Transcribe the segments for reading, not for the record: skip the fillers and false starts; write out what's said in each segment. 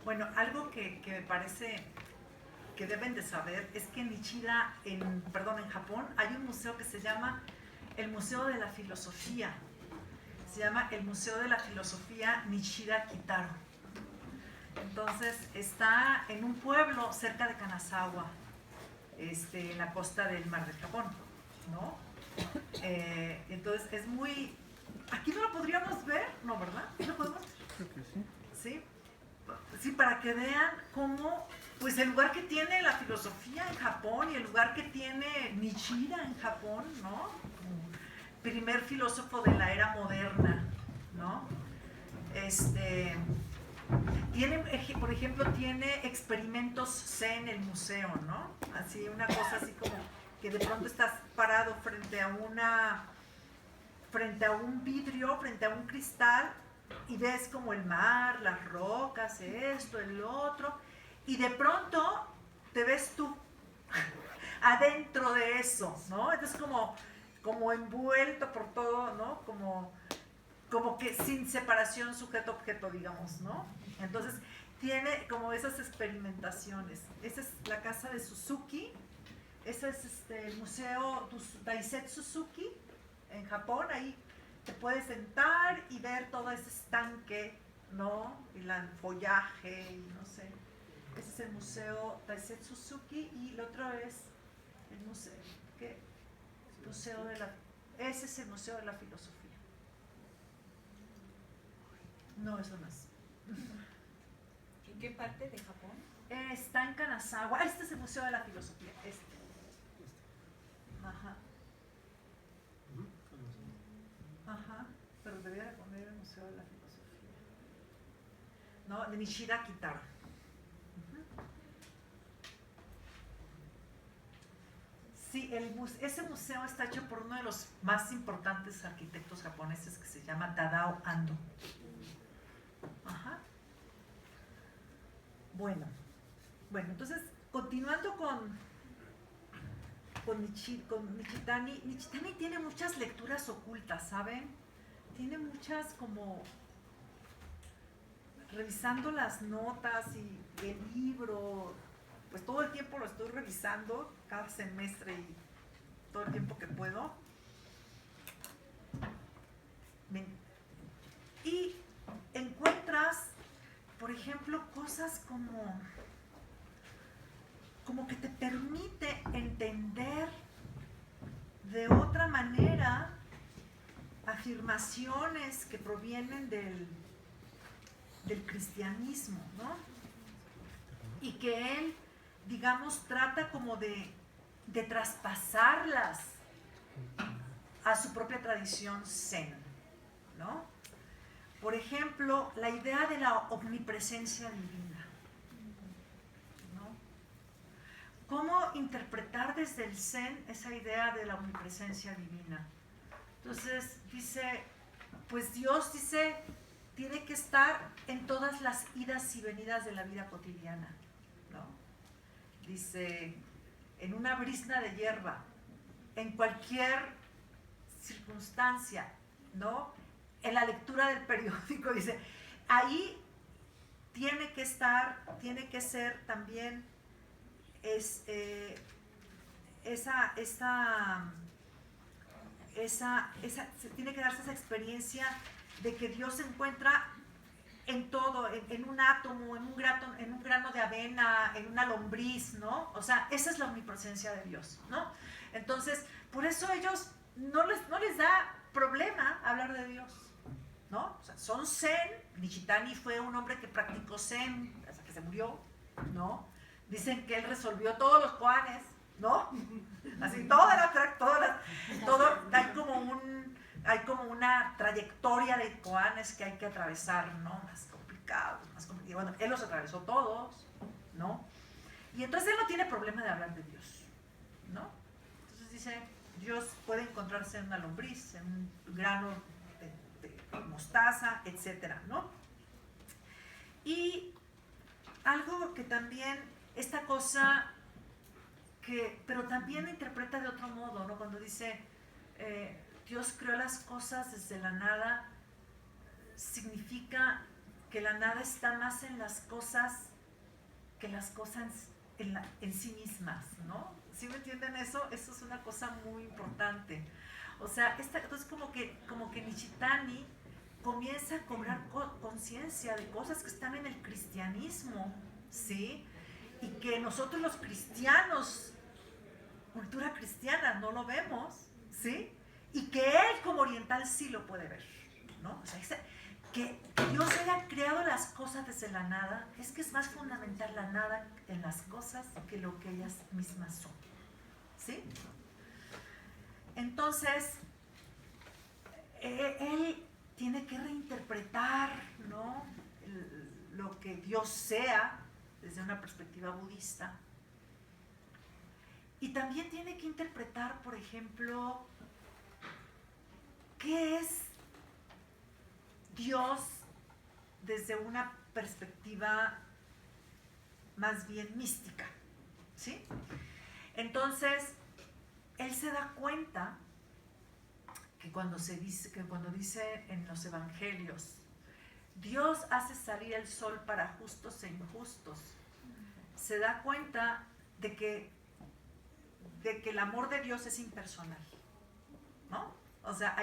Bueno, algo que me parece que deben de saber es que en Nichida, en Japón, hay un museo que se llama el Museo de la Filosofía. Se llama el Museo de la Filosofía Nichida Kitaro. Entonces está en un pueblo cerca de Kanazawa, en la costa del Mar del Japón, ¿no? Entonces es muy... Aquí no lo podríamos ver, ¿no, verdad? ¿Sí lo podemos ver? Creo que sí. Sí, sí, para que vean cómo, pues el lugar que tiene la filosofía en Japón y el lugar que tiene Nishida en Japón, ¿no? Primer filósofo de la era moderna, ¿no? Tiene, por ejemplo, tiene experimentos Zen en el museo, ¿no? Así, una cosa así como que de pronto estás parado frente a un vidrio, frente a un cristal, y ves como el mar, las rocas, esto, el otro, y de pronto te ves tú adentro de eso, ¿no? Entonces como envuelto por todo, ¿no? Como que sin separación sujeto-objeto, digamos, ¿no? Entonces tiene como esas experimentaciones. Esa es la casa de Suzuki, ese es el museo Daisetsu Suzuki en Japón. Ahí te puedes sentar y ver todo ese estanque, ¿no? Y el follaje, y no sé. Ese es el museo Daisetsu Suzuki, y el otro es el museo, ¿qué? Ese es el Museo de la Filosofía. No, eso no es. ¿En qué parte de Japón? Está en Kanazawa. Este es el Museo de la Filosofía. Ajá. Ajá. Pero debería de poner el Museo de la Filosofía. No, de Nishida Kitaro. Sí, ese museo está hecho por uno de los más importantes arquitectos japoneses que se llama Tadao Ando. Ajá. Bueno, entonces, continuando con Nichitani. Nichitani tiene muchas lecturas ocultas, ¿saben? Tiene muchas como... revisando las notas y el libro, pues todo el tiempo lo estoy revisando, cada semestre y todo el tiempo que puedo. Y encuentras, por ejemplo, cosas como que te permite entender de otra manera afirmaciones que provienen del cristianismo, ¿no? Y que él, digamos, trata como de traspasarlas a su propia tradición zen, ¿no? Por ejemplo, la idea de la omnipresencia divina, ¿no? ¿Cómo interpretar desde el zen esa idea de la omnipresencia divina? Entonces dice, pues Dios dice, tiene que estar en todas las idas y venidas de la vida cotidiana, ¿no? Dice, en una brizna de hierba, en cualquier circunstancia, ¿no? En la lectura del periódico, dice, ahí tiene que estar, tiene que ser también tiene que darse esa experiencia de que Dios se encuentra en todo, en un átomo, en un grano de avena, en una lombriz, ¿no? O sea, esa es la omnipresencia de Dios, ¿no? Entonces, por eso ellos no les da problema hablar de Dios, ¿no? O sea, son zen. Nichitani fue un hombre que practicó zen hasta que se murió, ¿no? Dicen que él resolvió todos los koanes, ¿no? Así, hay como una trayectoria de koanes que hay que atravesar, ¿no? Más complicados. Y bueno, él los atravesó todos, ¿no? Y entonces él no tiene problema de hablar de Dios, ¿no? Entonces dice, Dios puede encontrarse en una lombriz, en un grano de mostaza, etcétera, ¿no? Y algo que también, esta cosa pero también lo interpreta de otro modo, ¿no? Cuando dice, Dios creó las cosas desde la nada, significa que la nada está más en las cosas que las cosas en sí mismas, ¿no? ¿Sí me entienden eso? Eso es una cosa muy importante. O sea, entonces como que Nishitani comienza a cobrar conciencia de cosas que están en el cristianismo, ¿sí? Y que nosotros los cristianos, cultura cristiana, no lo vemos, ¿sí? Y que él como oriental sí lo puede ver, ¿no? O sea, que Dios haya creado las cosas desde la nada, es que es más fundamental la nada en las cosas que lo que ellas mismas son, ¿sí? Entonces, él tiene que reinterpretar, ¿no?, lo que Dios sea desde una perspectiva budista. Y también tiene que interpretar, por ejemplo, qué es Dios desde una perspectiva más bien mística, ¿sí? Entonces, él se da cuenta que cuando dice en los evangelios, Dios hace salir el sol para justos e injustos, se da cuenta de que el amor de Dios es impersonal, ¿no? O sea,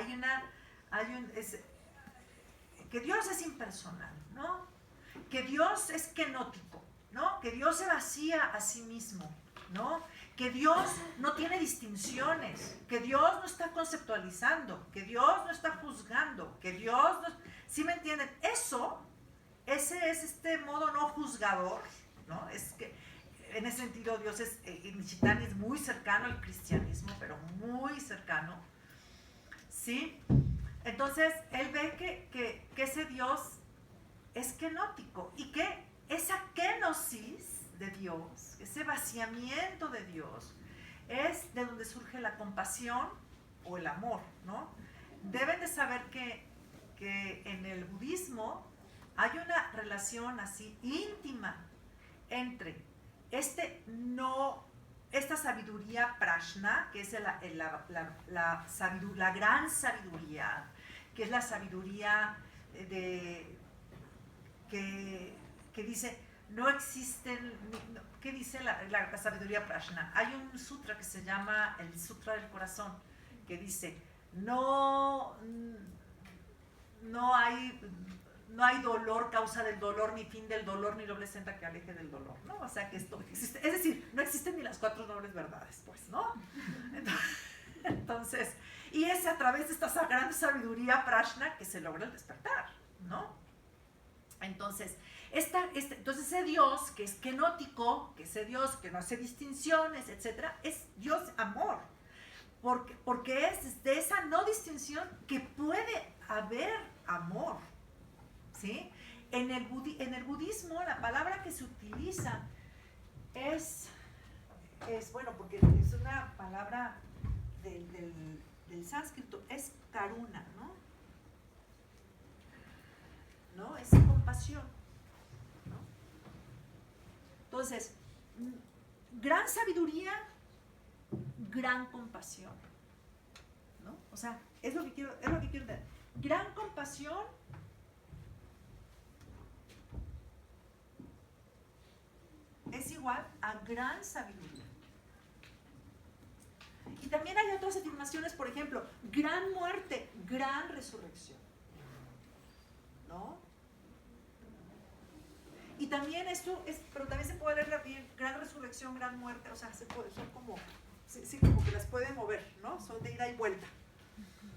que Dios es impersonal, ¿no? Que Dios es kenótico, ¿no? Que Dios se vacía a sí mismo, ¿no? Que Dios no tiene distinciones, que Dios no está conceptualizando, que Dios no está juzgando, que Dios no... ¿Sí me entienden? Ese es este modo no juzgador, ¿no? Es que en ese sentido Dios Nishitani es muy cercano al cristianismo, pero muy cercano, ¿sí? Entonces, él ve que ese Dios es kenótico y que esa kenosis de Dios, ese vaciamiento de Dios, es de donde surge la compasión o el amor, ¿no? Deben de saber que en el budismo hay una relación así íntima entre esta sabiduría prajna, que es la gran sabiduría, que es la sabiduría que dice, no existen, ¿qué dice la sabiduría prajna? Hay un sutra que se llama el Sutra del Corazón, que dice, no hay dolor, causa del dolor, ni fin del dolor, ni doble senda que aleje del dolor, ¿no? O sea, que esto existe, es decir, no existen ni las 4 nobles verdades, pues, ¿no? Entonces, y es a través de esta gran sabiduría prajna que se logra el despertar, ¿no? Entonces, entonces ese Dios que es kenótico, que ese Dios que no hace distinciones, etcétera, es Dios amor, porque es de esa no distinción que puede haber amor, ¿sí? En el budismo la palabra que se utiliza es bueno, porque es una palabra del sánscrito, es karuna, ¿no? Es compasión, ¿no? Entonces, gran sabiduría, gran compasión, ¿no? O sea, es lo que quiero decir. Gran compasión es igual a gran sabiduría. Y también hay otras afirmaciones, por ejemplo, gran muerte, gran resurrección, ¿no? Y también pero también se puede leer bien, gran resurrección, gran muerte, o sea, son como, sí, como que las pueden mover, ¿no? Son de ida y vuelta,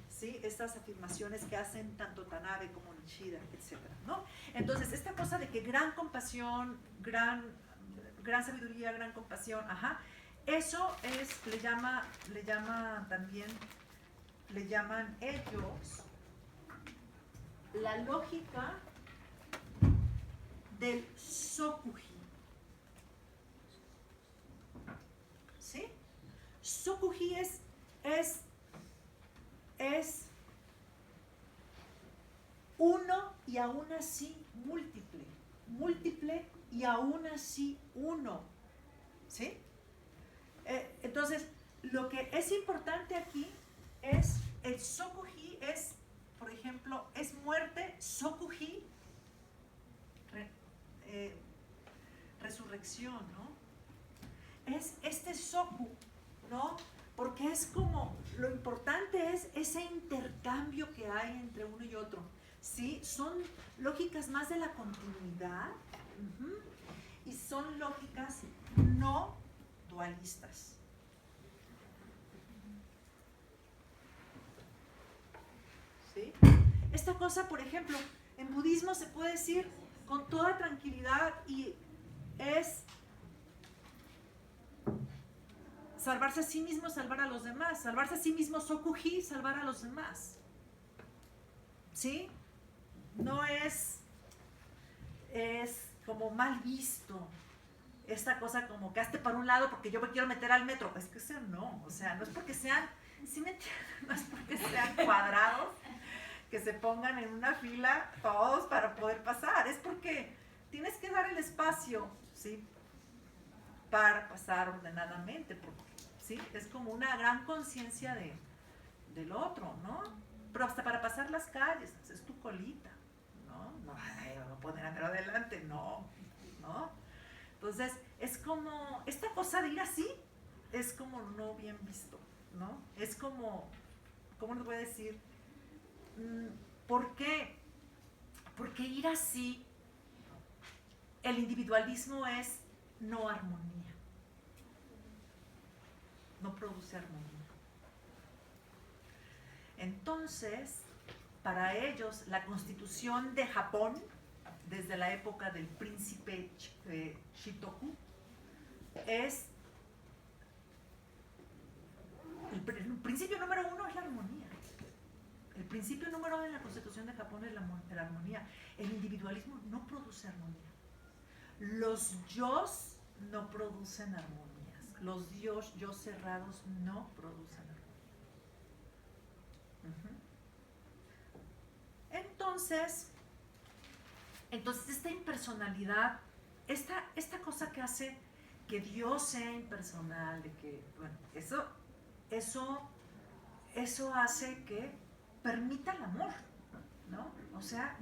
¿sí? Estas afirmaciones que hacen tanto Tanabe como Nishida, etcétera, ¿no? Entonces, esta cosa de que gran compasión, gran sabiduría, gran compasión, eso le llaman ellos la lógica del Sokuji, ¿sí? Sokuji es uno y aún así múltiple y aún así uno, ¿sí? Entonces, lo que es importante aquí es el Sokuji, por ejemplo, es muerte, Sokuji es como, lo importante es ese intercambio que hay entre uno y otro, ¿sí? Son lógicas más de la continuidad, y son lógicas no dualistas. ¿Sí? Esta cosa, por ejemplo, en budismo se puede decir con toda tranquilidad y es salvarse a sí mismo, salvar a los demás. Salvarse a sí mismo, sokuji, salvar a los demás. ¿Sí? No es como mal visto esta cosa como que hazte para un lado porque yo me quiero meter al metro. Es que eso no, o sea, no es porque sean, ¿sí me entienden? No es porque sean cuadrados que se pongan en una fila todos para poder pasar, es porque tienes que dar el espacio, ¿sí? Para pasar ordenadamente, porque, ¿sí? Es como una gran conciencia del otro, ¿no? Pero hasta para pasar las calles, es tu colita, ¿no? No, ay, vamos a poner a mero adelante, no. Entonces, es como, esta cosa de ir así, es como no bien visto, ¿no? Es como, ¿cómo les voy a decir? ¿Por qué? Porque ir así, el individualismo es no armonía, no produce armonía. Entonces, para ellos, la constitución de Japón, desde la época del príncipe Shitoku, es el principio número uno es la armonía. El principio número uno en la constitución de Japón es la armonía. El individualismo no produce armonía. Los yos no producen armonías. Los yos cerrados no producen armonía. Entonces esta impersonalidad, esta cosa que hace que Dios sea impersonal, de que, bueno, eso hace que permita el amor, ¿no? O sea,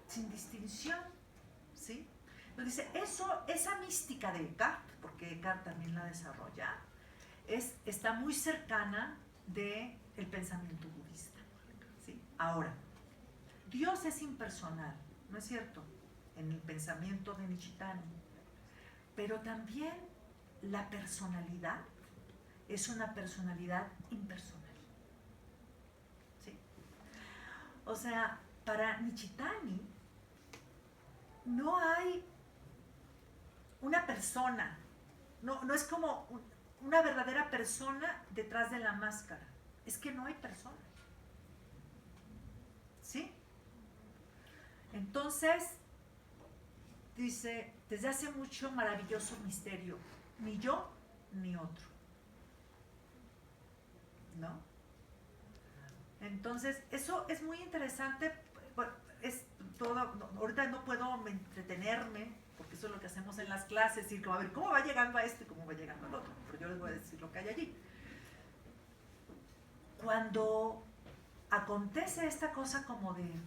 sin distinción, ¿sí? Entonces dice, esa mística de Eckhart, porque Eckhart también la desarrolla, está muy cercana del pensamiento budista, ¿sí? Ahora, Dios es impersonal, ¿no es cierto? En el pensamiento de Nishitani. Pero también la personalidad es una personalidad impersonal. ¿Sí? O sea, para Nishitani no hay una persona, no es como una verdadera persona detrás de la máscara. Es que no hay persona. ¿Sí? Entonces, dice, desde hace mucho maravilloso misterio, ni yo ni otro, ¿no? Entonces, eso es muy interesante, bueno, es todo, ahorita no puedo entretenerme, porque eso es lo que hacemos en las clases, ir como a ver cómo va llegando a esto y cómo va llegando al otro, pero yo les voy a decir lo que hay allí. Cuando acontece esta cosa como de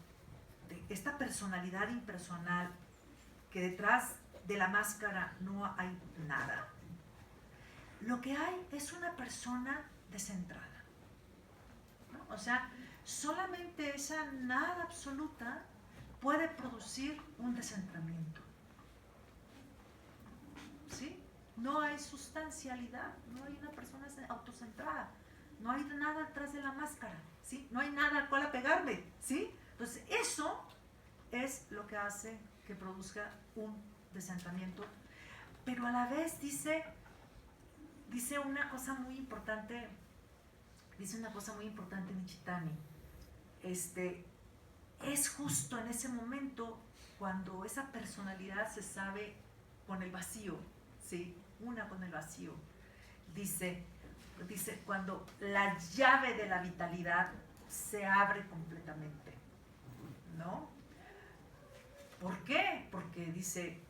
esta personalidad impersonal, que detrás de la máscara no hay nada, lo que hay es una persona descentrada, ¿no? O sea, solamente esa nada absoluta puede producir un descentramiento, ¿sí? No hay sustancialidad, no hay una persona autocentrada, no hay nada detrás de la máscara, ¿sí? No hay nada al cual apegarme, ¿sí? Entonces, eso es lo que hace que produzca un descentramiento. Pero a la vez dice una cosa muy importante, Nishitani. Es justo en ese momento cuando esa personalidad se sabe con el vacío, ¿sí? Una con el vacío. Dice, cuando la llave de la vitalidad se abre completamente, ¿no? ¿Por qué? Porque dice,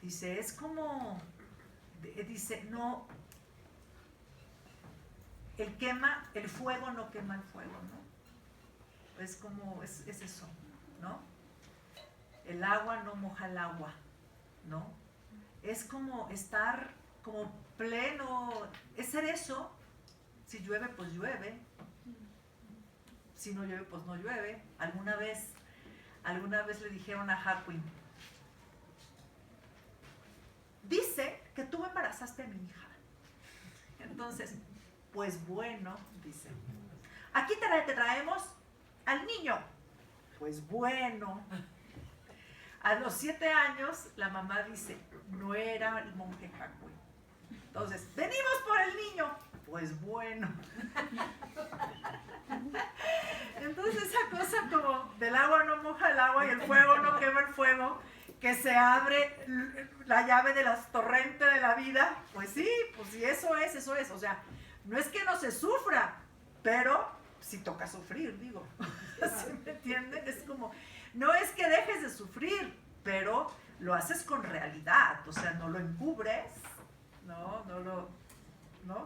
es como, no, el fuego no quema el fuego, ¿no? Es como, es eso, ¿no? El agua no moja el agua, ¿no? Es como estar como pleno, es ser eso. Si llueve, pues llueve. Si no llueve, pues no llueve. Alguna vez le dijeron a Harwin, dice que tú embarazaste a mi hija. Entonces, pues bueno, dice, aquí te traemos al niño. Pues bueno. A los 7 años, la mamá dice, no era el monje Harwin. Entonces, venimos por el niño. Pues bueno. Entonces esa cosa como del agua no moja el agua y el fuego no quema el fuego, que se abre la llave de las torrentes de la vida, pues sí, eso es. O sea, no es que no se sufra, pero sí toca sufrir, digo. ¿Sí me entienden? Es como, no es que dejes de sufrir, pero lo haces con realidad, o sea, no lo encubres, no,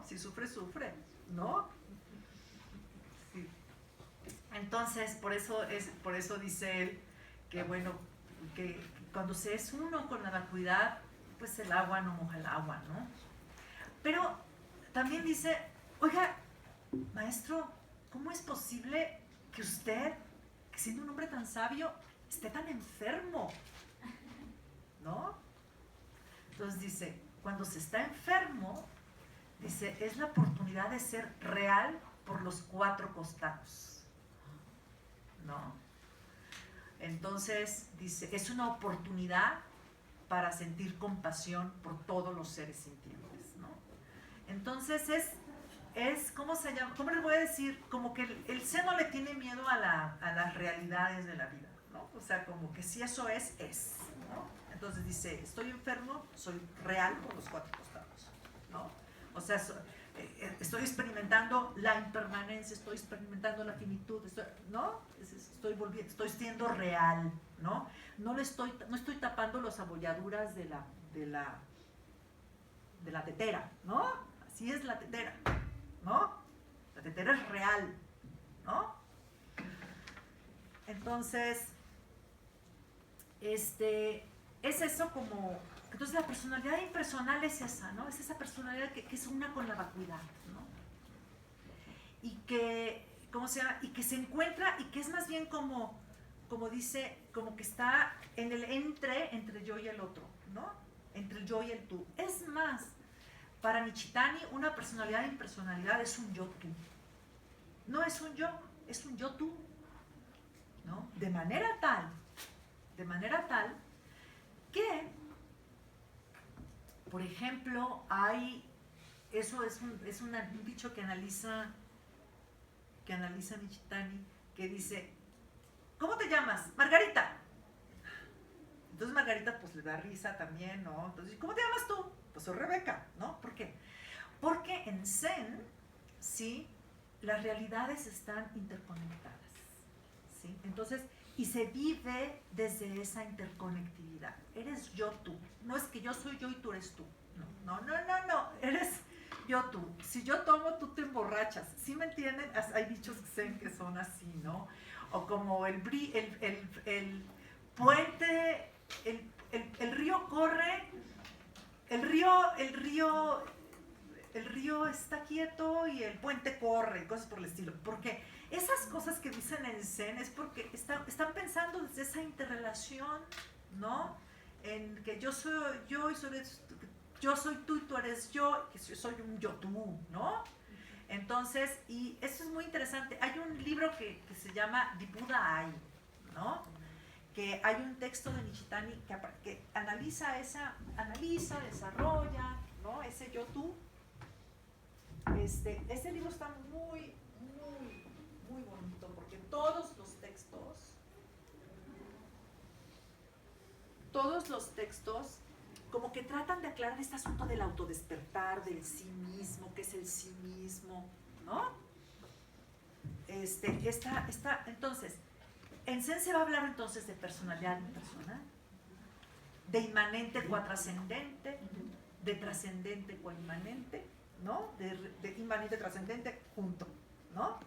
si sufre, ¿no? Sí. Entonces, por eso dice él que bueno, que cuando se es uno con la vacuidad, pues el agua no moja el agua, ¿no? Pero también dice, oiga, maestro, ¿cómo es posible que usted, que siendo un hombre tan sabio, esté tan enfermo? ¿No? Entonces dice, cuando se está enfermo, dice, es la oportunidad de ser real por los 4 costados, ¿no? Entonces, dice, es una oportunidad para sentir compasión por todos los seres sintientes, ¿no? Entonces ¿cómo se llama? ¿Cómo les voy a decir? Como que el Zen no le tiene miedo a las realidades de la vida, ¿no? O sea, como que si eso es, ¿no? Entonces dice, estoy enfermo, soy real por los 4 costados, ¿no? O sea, estoy experimentando la impermanencia, estoy experimentando la finitud, ¿no? Estoy siendo real, ¿no? No estoy tapando las abolladuras de la tetera, ¿no? Así es la tetera, ¿no? La tetera es real, ¿no? Entonces, es eso como... Entonces la personalidad impersonal es esa, ¿no? Es esa personalidad que es una con la vacuidad, ¿no? Y que, ¿cómo se llama? Y que se encuentra, y que es más bien como dice, como que está en el entre yo y el otro, ¿no? Entre el yo y el tú. Es más, para Nishitani, una personalidad impersonalidad es un yo-tú. No es un yo, es un yo-tú, ¿no? De manera tal que, por ejemplo, eso es un dicho que analiza Nishitani, que dice, ¿cómo te llamas? Margarita. Entonces Margarita pues le da risa también, ¿no? Entonces, ¿cómo te llamas tú? Pues soy Rebeca, ¿no? ¿Por qué? Porque en Zen, sí, las realidades están interconectadas, ¿sí? Entonces, y se vive desde esa interconectividad. Eres yo tú. No es que yo soy yo y tú eres tú. No. Eres yo tú. Si yo tomo, tú te emborrachas. ¿Sí me entienden? Hay dichos que son así, ¿no? O como el puente, el río corre, el río está quieto y el puente corre, cosas por el estilo. Porque esas cosas que dicen en Zen es porque están pensando desde esa interrelación, ¿no? En que yo soy tú y tú eres yo, que yo soy un yo-tú, ¿no? Entonces, y eso es muy interesante. Hay un libro que se llama Dibuda Ai, ¿no? Que hay un texto de Nishitani que analiza, desarrolla, ¿no? Ese yo-tú. Ese libro está muy, muy, muy bonito porque todos los textos como que tratan de aclarar este asunto del autodespertar, del sí mismo, qué es el sí mismo, ¿no? Entonces, en Zen se va a hablar entonces de personalidad impersonal, de inmanente coatrascendente, de trascendente coinmanente, ¿no? De inmanente trascendente junto, ¿no?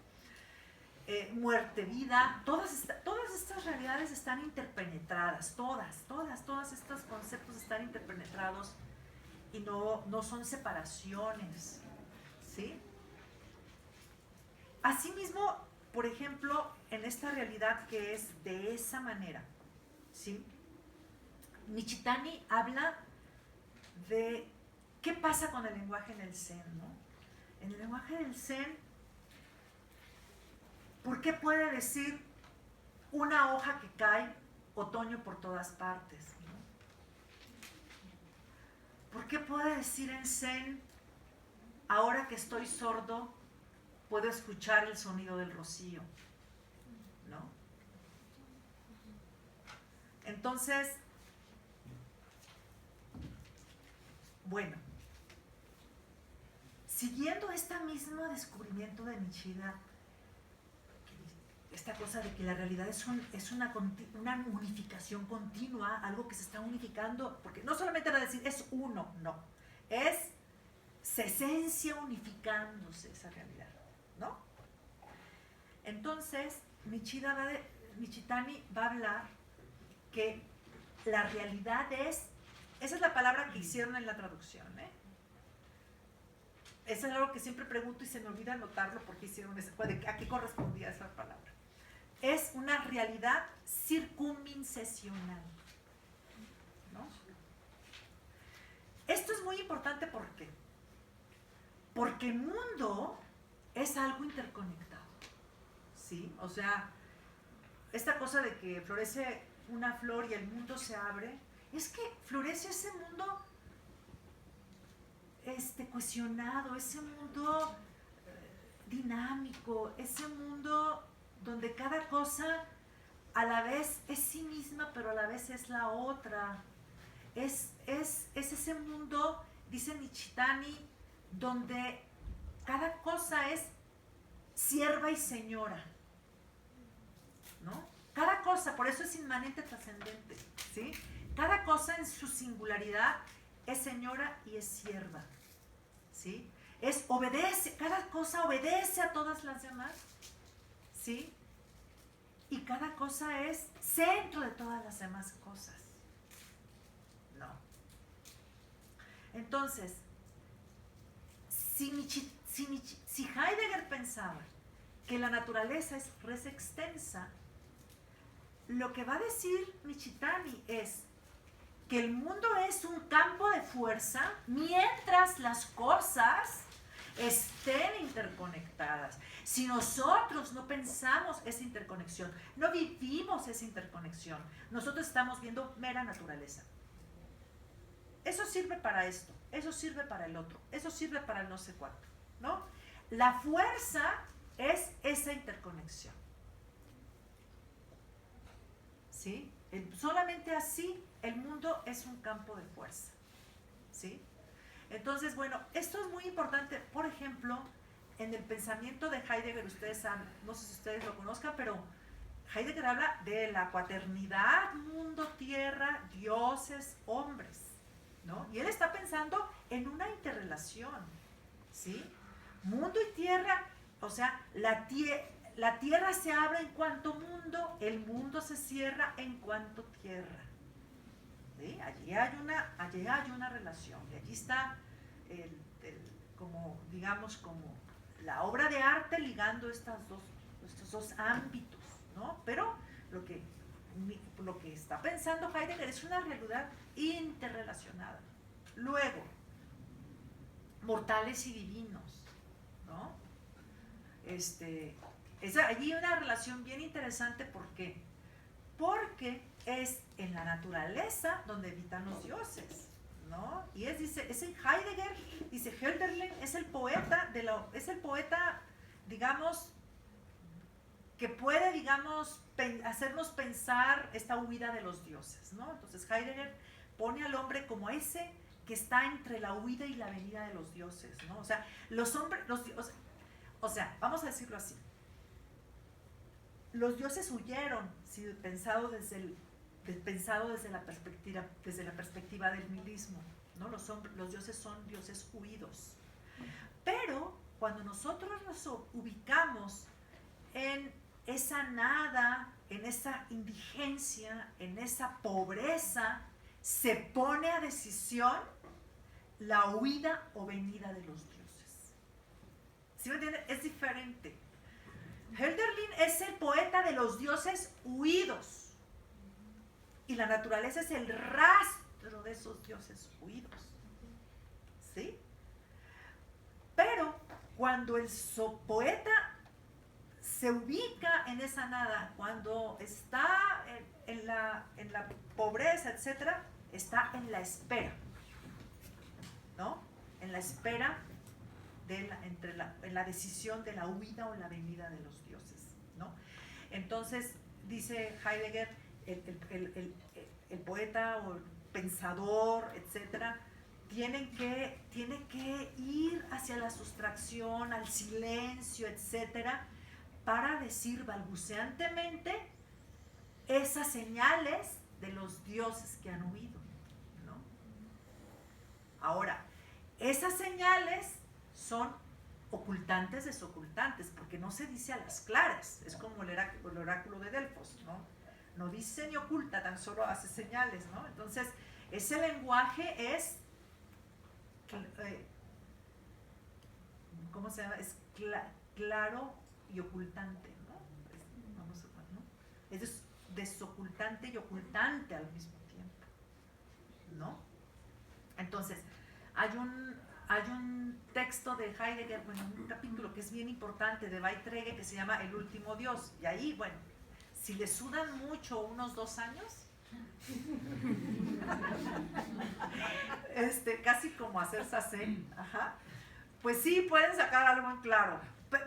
Muerte, vida, todas estas realidades están interpenetradas, todas estos conceptos están interpenetrados y no son separaciones, ¿sí? Asimismo, por ejemplo, en esta realidad que es de esa manera, ¿sí? Nichitani habla de qué pasa con el lenguaje en el Zen, ¿no? En el lenguaje del Zen, ¿por qué puede decir una hoja que cae, otoño por todas partes, ¿no? ¿Por qué puede decir en Zen, ahora que estoy sordo, puedo escuchar el sonido del rocío, ¿no? Entonces, bueno, siguiendo este mismo descubrimiento de Nishida, esta cosa de que la realidad es una unificación continua, algo que se está unificando, porque no solamente era decir es uno, no, es esencia unificándose esa realidad, ¿no? Entonces, Nichitani va a hablar que la realidad es, esa es la palabra que hicieron en la traducción, ¿eh? Eso es algo que siempre pregunto y se me olvida anotarlo porque hicieron esa, ¿a qué correspondía esa palabra? Es una realidad circunmincesional, ¿no? Esto es muy importante, ¿por qué? Porque el mundo es algo interconectado, ¿sí? O sea, esta cosa de que florece una flor y el mundo se abre, es que florece ese mundo cohesionado, ese mundo dinámico, ese mundo donde cada cosa a la vez es sí misma, pero a la vez es la otra. Es ese mundo, dice Nichitani, donde cada cosa es sierva y señora, ¿no? Cada cosa, por eso es inmanente trascendente, ¿sí? Cada cosa en su singularidad es señora y es sierva, ¿sí? Obedece, cada cosa obedece a todas las demás, ¿sí? Y cada cosa es centro de todas las demás cosas. No. Entonces, si Heidegger pensaba que la naturaleza es res extensa, lo que va a decir Nichitani es que el mundo es un campo de fuerza mientras las cosas estén interconectadas. Si nosotros no pensamos esa interconexión, no vivimos esa interconexión, nosotros estamos viendo mera naturaleza. Eso sirve para esto, eso sirve para el otro, eso sirve para el no sé cuánto, ¿no? La fuerza es esa interconexión, ¿sí? Solamente así el mundo es un campo de fuerza, ¿sí? Entonces, bueno, esto es muy importante. Por ejemplo, en el pensamiento de Heidegger, ustedes saben, no sé si ustedes lo conozcan, pero Heidegger habla de la cuaternidad, mundo, tierra, dioses, hombres, ¿no? Y él está pensando en una interrelación, ¿sí? Mundo y tierra, o sea, la tierra se abre en cuanto mundo, el mundo se cierra en cuanto tierra. ¿Sí? Allí hay una relación, y allí está como, digamos, como la obra de arte ligando estos dos ámbitos, ¿no? Pero lo que está pensando Heidegger es una realidad interrelacionada. Luego, mortales y divinos, ¿no? Es allí una relación bien interesante, ¿por qué? Porque es en la naturaleza donde habitan los dioses, ¿no? Y es en Heidegger, dice Hölderlin, es el poeta, digamos, que puede, digamos, hacernos pensar esta huida de los dioses, ¿no? Entonces Heidegger pone al hombre como ese que está entre la huida y la venida de los dioses, ¿no? O sea, vamos a decirlo así. Los dioses huyeron, si pensado desde la perspectiva del nihilismo, ¿no? Los dioses son dioses huidos. Pero cuando nosotros nos ubicamos en esa nada, en esa indigencia, en esa pobreza, se pone a decisión la huida o venida de los dioses. ¿Sí me entienden? Es diferente. Hölderlin es el poeta de los dioses huidos. Y la naturaleza es el rastro de esos dioses huidos. ¿Sí? Pero cuando el poeta se ubica en esa nada, cuando está en la pobreza, etc., está en la espera, ¿no? En la espera en la decisión de la huida o la venida de los dioses, ¿no? Entonces, dice Heidegger, el poeta o el pensador, etc., tiene que ir hacia la sustracción, al silencio, etc., para decir balbuceantemente esas señales de los dioses que han huido, ¿no? Ahora, esas señales son ocultantes, desocultantes, porque no se dice a las claras, es como el oráculo de Delfos, ¿no? No dice ni oculta, tan solo hace señales, ¿no? Entonces, ese lenguaje es, ¿cómo se llama? Es claro y ocultante, ¿no? Es desocultante y ocultante al mismo tiempo, ¿no? Entonces, hay un texto de Heidegger, bueno, un capítulo que es bien importante de Beiträge que se llama El último Dios, y ahí, bueno, si le sudan mucho unos 2 años, casi como hacer sasé, pues sí pueden sacar algo en claro,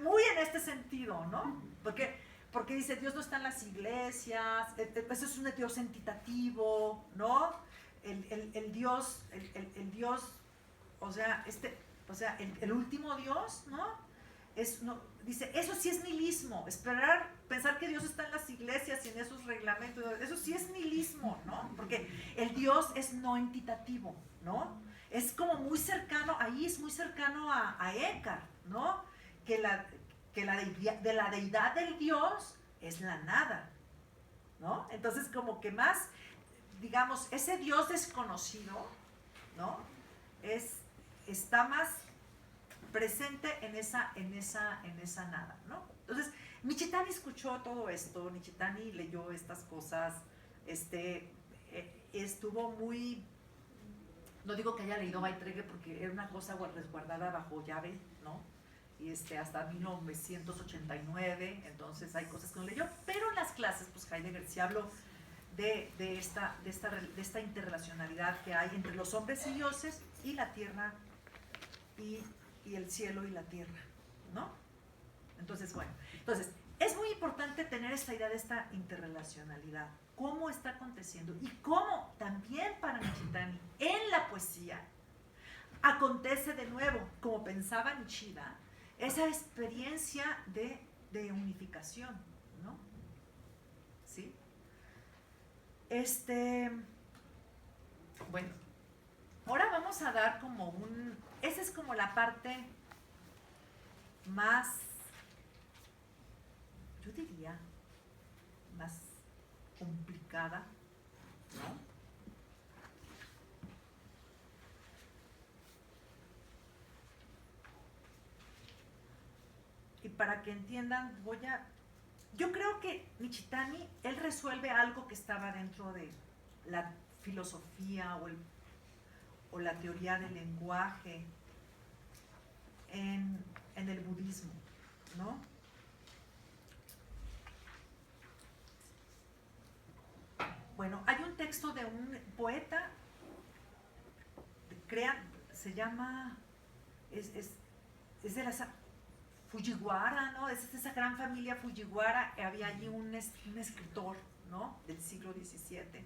muy en este sentido, ¿no? Porque dice, Dios no está en las iglesias, eso es un Dios entitativo, ¿no? El Dios, o sea, el último Dios, ¿no? Dice, eso sí es nihilismo, pensar que Dios está en las iglesias y en esos reglamentos, eso sí es nihilismo, ¿no? Porque el Dios es no entitativo, ¿no? Es como muy cercano, ahí es muy cercano a Eckhart, ¿no? Que de la deidad del Dios es la nada, ¿no? Entonces como que más, digamos, ese Dios desconocido, ¿no? Está más presente en esa nada, ¿no? Entonces, Nishitani escuchó todo esto, Nishitani leyó estas cosas, estuvo muy, no digo que haya leído Beiträge porque era una cosa resguardada bajo llave, ¿no? Y hasta 1989, entonces hay cosas que no leyó, pero en las clases, pues Heidegger sí habló de esta interrelacionalidad que hay entre los hombres y dioses y la tierra y el cielo y la tierra, ¿no? Entonces, bueno, es muy importante tener esta idea de esta interrelacionalidad, cómo está aconteciendo y cómo también para Nishitani en la poesía acontece de nuevo, como pensaba Nishida, esa experiencia de unificación, ¿no? ¿Sí? Bueno, ahora vamos a dar como esa es como la parte más, yo diría, más complicada, ¿no? Y para que entiendan, yo creo que Nishitani, él resuelve algo que estaba dentro de la filosofía o la teoría del lenguaje en el budismo, ¿no? Bueno, hay un texto de un poeta, se llama, es de la Fujiwara, ¿no? Es de esa gran familia Fujiwara. Había allí un escritor, ¿no? Del siglo XVII,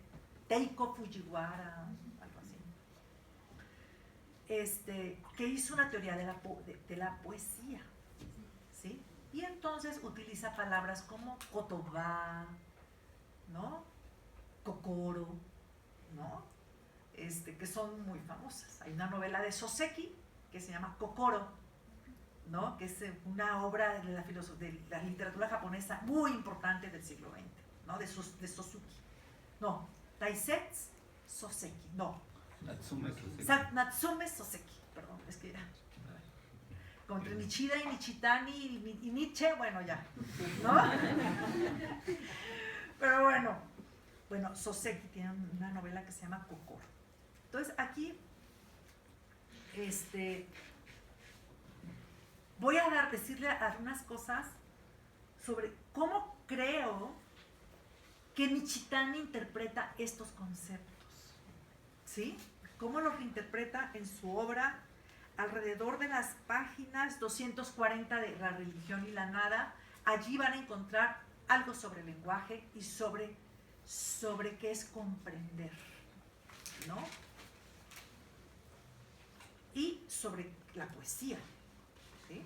Teiko Fujiwara, algo así, que hizo una teoría de la poesía, ¿sí? Y entonces utiliza palabras como kotoba, ¿no? Kokoro, ¿no? Que son muy famosas. Hay una novela de Soseki que se llama Kokoro, ¿no? Que es una obra de la literatura japonesa muy importante del siglo XX, ¿no? De Sosuki. No, Taisetsu Soseki, no. Natsume Soseki, perdón, es que ya. Contra Nishida y Nichitani y Nietzsche, bueno, ya, ¿no? Pero bueno, Soseki tiene una novela que se llama Kokoro. Entonces, aquí, voy a decirle algunas cosas sobre cómo creo que Nichitani interpreta estos conceptos, ¿sí? Cómo los interpreta en su obra alrededor de las páginas 240 de La religión y la nada. Allí van a encontrar algo sobre el lenguaje y sobre qué es comprender, ¿no? Y sobre la poesía, ¿sí?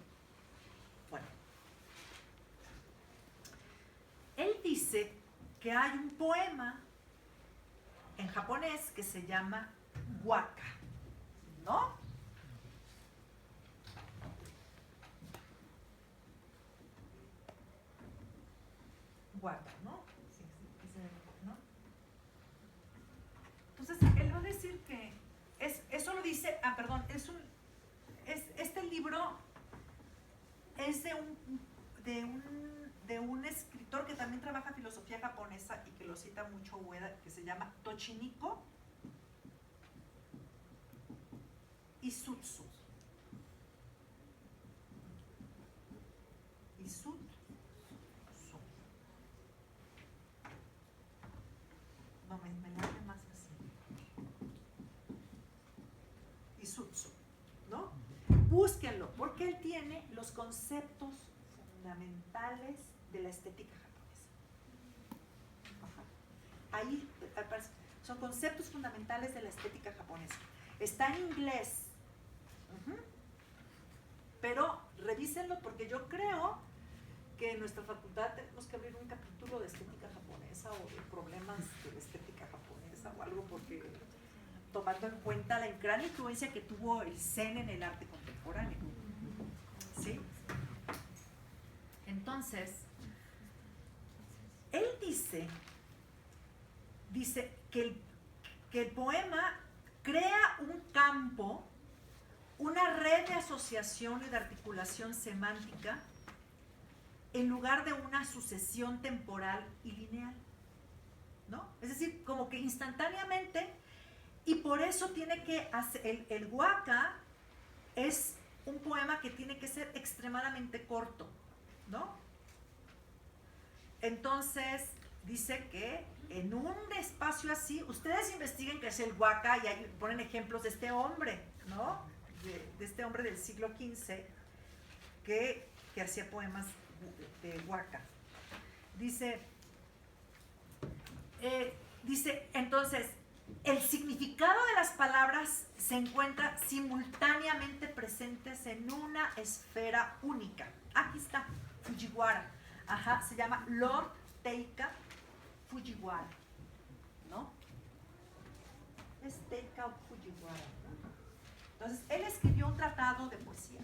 Bueno, él dice que hay un poema en japonés que se llama waka, ¿no? Waka, ¿no? Sí, ¿no? Entonces, él va a decir que eso lo dice, perdón, este libro es de un escritor que también trabaja filosofía japonesa y que lo cita mucho Ueda, que se llama Tochiniko Isutsu. No, me late más así. Isutsu, ¿no? Búsquenlo, porque él tiene los conceptos fundamentales de la estética japonesa. Ajá. Ahí son conceptos fundamentales de la estética japonesa. Está en inglés, pero revísenlo porque yo creo que en nuestra facultad tenemos que abrir un capítulo de estética japonesa o de problemas de la estética japonesa o algo, porque tomando en cuenta la gran influencia que tuvo el Zen en el arte contemporáneo, ¿sí? Entonces, él dice que el poema crea un campo, una red de asociación y de articulación semántica en lugar de una sucesión temporal y lineal, ¿no? Es decir, como que instantáneamente, y por eso tiene que hacer, el waka es un poema que tiene que ser extremadamente corto, ¿no? Entonces, dice que en un espacio así, ustedes investiguen qué es el waka y ahí ponen ejemplos de este hombre, ¿no? De este hombre del siglo XV que hacía poemas de waka. Dice, entonces, el significado de las palabras se encuentra simultáneamente presentes en una esfera única. Aquí está, Fujiwara. Ajá, se llama Lord Teika Fujiwara, ¿no? Es Teika Fujiwara, ¿no? Entonces, él escribió un tratado de poesía.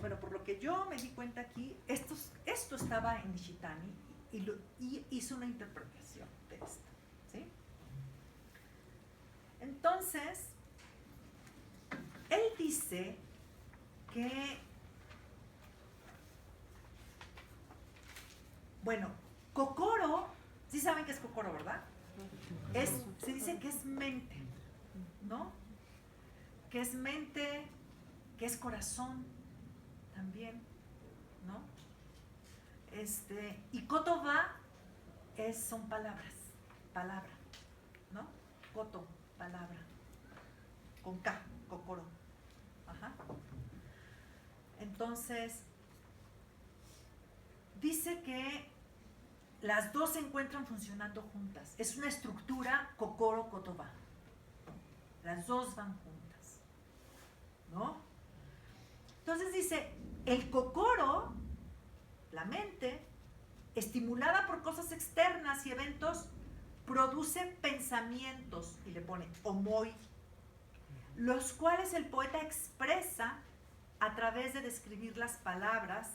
Bueno, por lo que yo me di cuenta aquí, esto estaba en Nishitani y hizo una interpretación de esto, ¿sí? Entonces, él dice que, bueno, Kokoro, sí saben qué es Kokoro, ¿verdad? Se dice que es mente, ¿no? Que es mente, que es corazón también, ¿no? Y kotoba son palabras, palabra, ¿no? Koto, palabra, con K, kokoro. Ajá. Entonces, dice que las dos se encuentran funcionando juntas. Es una estructura kokoro-kotoba. Las dos van juntas, ¿no? Entonces dice, el kokoro, la mente, estimulada por cosas externas y eventos, produce pensamientos, y le pone omoi, los cuales el poeta expresa a través de describir las palabras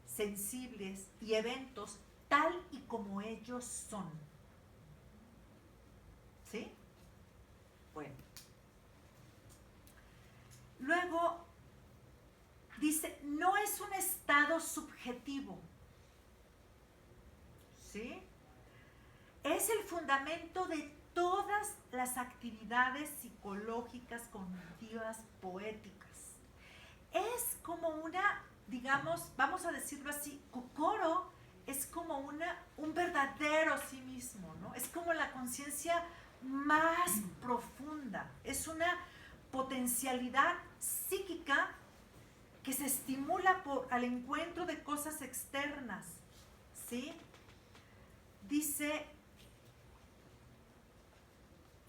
sensibles y eventos tal y como ellos son. ¿Sí? Bueno. Luego dice, no es un estado subjetivo. ¿Sí? Es el fundamento de todas las actividades psicológicas, cognitivas, poéticas. Es como una, digamos, vamos a decirlo así, Kokoro es como un verdadero sí mismo, ¿no? Es como la conciencia más profunda, es una potencialidad psíquica que se estimula al encuentro de cosas externas, ¿sí? Dice,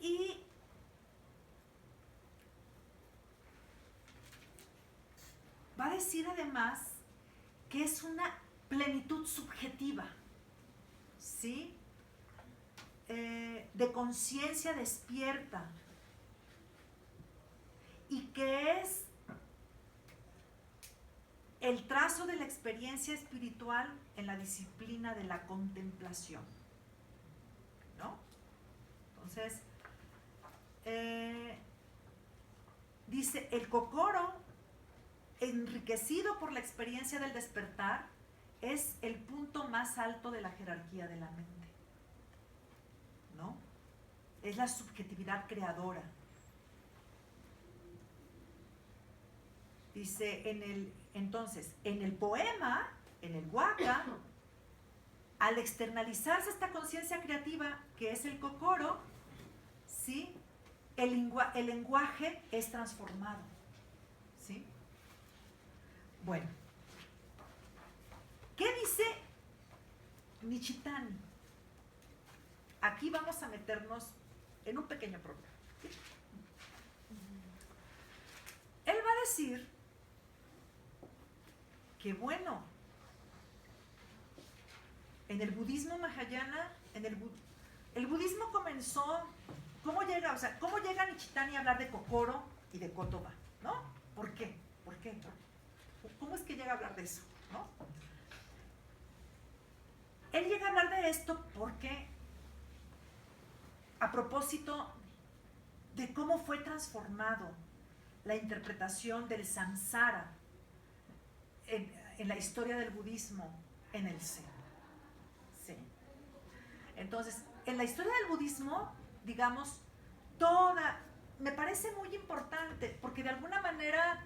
y va a decir además que es una plenitud subjetiva, ¿sí? De conciencia despierta, y que es el trazo de la experiencia espiritual en la disciplina de la contemplación, ¿no? Entonces, dice, el Kokoro, enriquecido por la experiencia del despertar, es el punto más alto de la jerarquía de la mente, ¿no? Es la subjetividad creadora. Dice, entonces, en el poema, en el waka, al externalizarse esta conciencia creativa, que es el Kokoro, ¿sí? El lenguaje es transformado, ¿sí? Bueno, ¿qué dice Nichitani? Aquí vamos a meternos en un pequeño problema, ¿sí? Él va a decir que, bueno, en el budismo Mahayana, el budismo comenzó, ¿cómo llega Nichitani a hablar de Kokoro y de Kotoba? ¿No? ¿Por qué? ¿Por qué? ¿Cómo es que llega a hablar de eso? ¿No? Él llega a hablar de esto porque, a propósito de cómo fue transformado la interpretación del samsara en la historia del budismo en el Zen. Sí. Entonces, en la historia del budismo, digamos, me parece muy importante, porque de alguna manera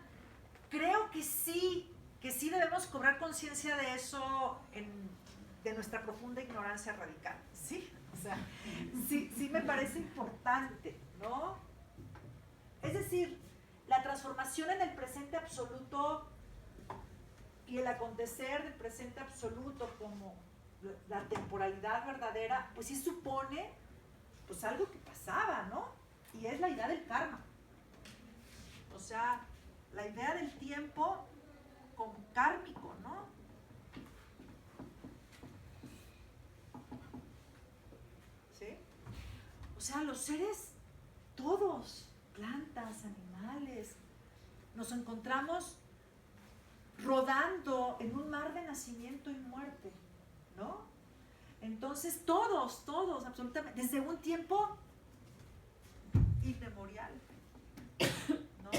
creo que sí debemos cobrar conciencia de eso, de nuestra profunda ignorancia radical, ¿sí? O sea, sí me parece importante, ¿no? Es decir, la transformación en el presente absoluto y el acontecer del presente absoluto como la temporalidad verdadera, pues sí supone pues algo que pasaba, ¿no? Y es la idea del karma. O sea, la idea del tiempo como kármico, ¿no? ¿Sí? O sea, los seres, todos, plantas, animales, nos encontramos rodando en un mar de nacimiento y muerte, ¿no? Entonces todos, absolutamente, desde un tiempo inmemorial, ¿no?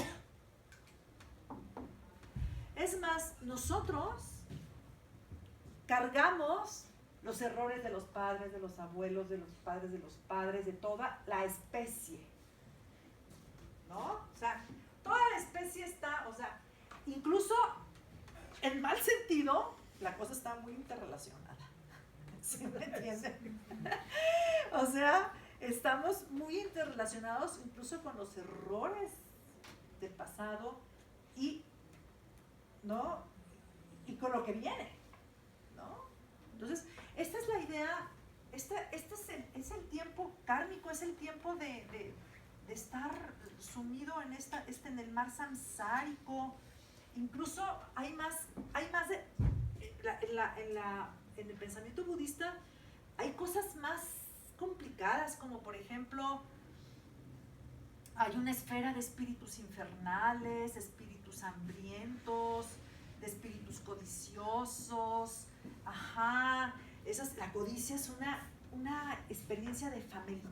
Es más, nosotros cargamos los errores de los padres, de los abuelos, de los padres, de toda la especie, ¿no? O sea, toda la especie está, o sea, incluso en mal sentido, la cosa está muy interrelacionada. ¿Sí me entienden? O sea, estamos muy interrelacionados incluso con los errores del pasado y, ¿no? Y con lo que viene, ¿no? Entonces, esta es la idea, este es el tiempo kármico, es el tiempo de estar sumido en el mar samsárico. Incluso hay más de, en el pensamiento budista hay cosas más complicadas, como por ejemplo, hay una esfera de espíritus infernales, espíritus hambrientos, de espíritus codiciosos, ajá, la codicia es una experiencia de familia,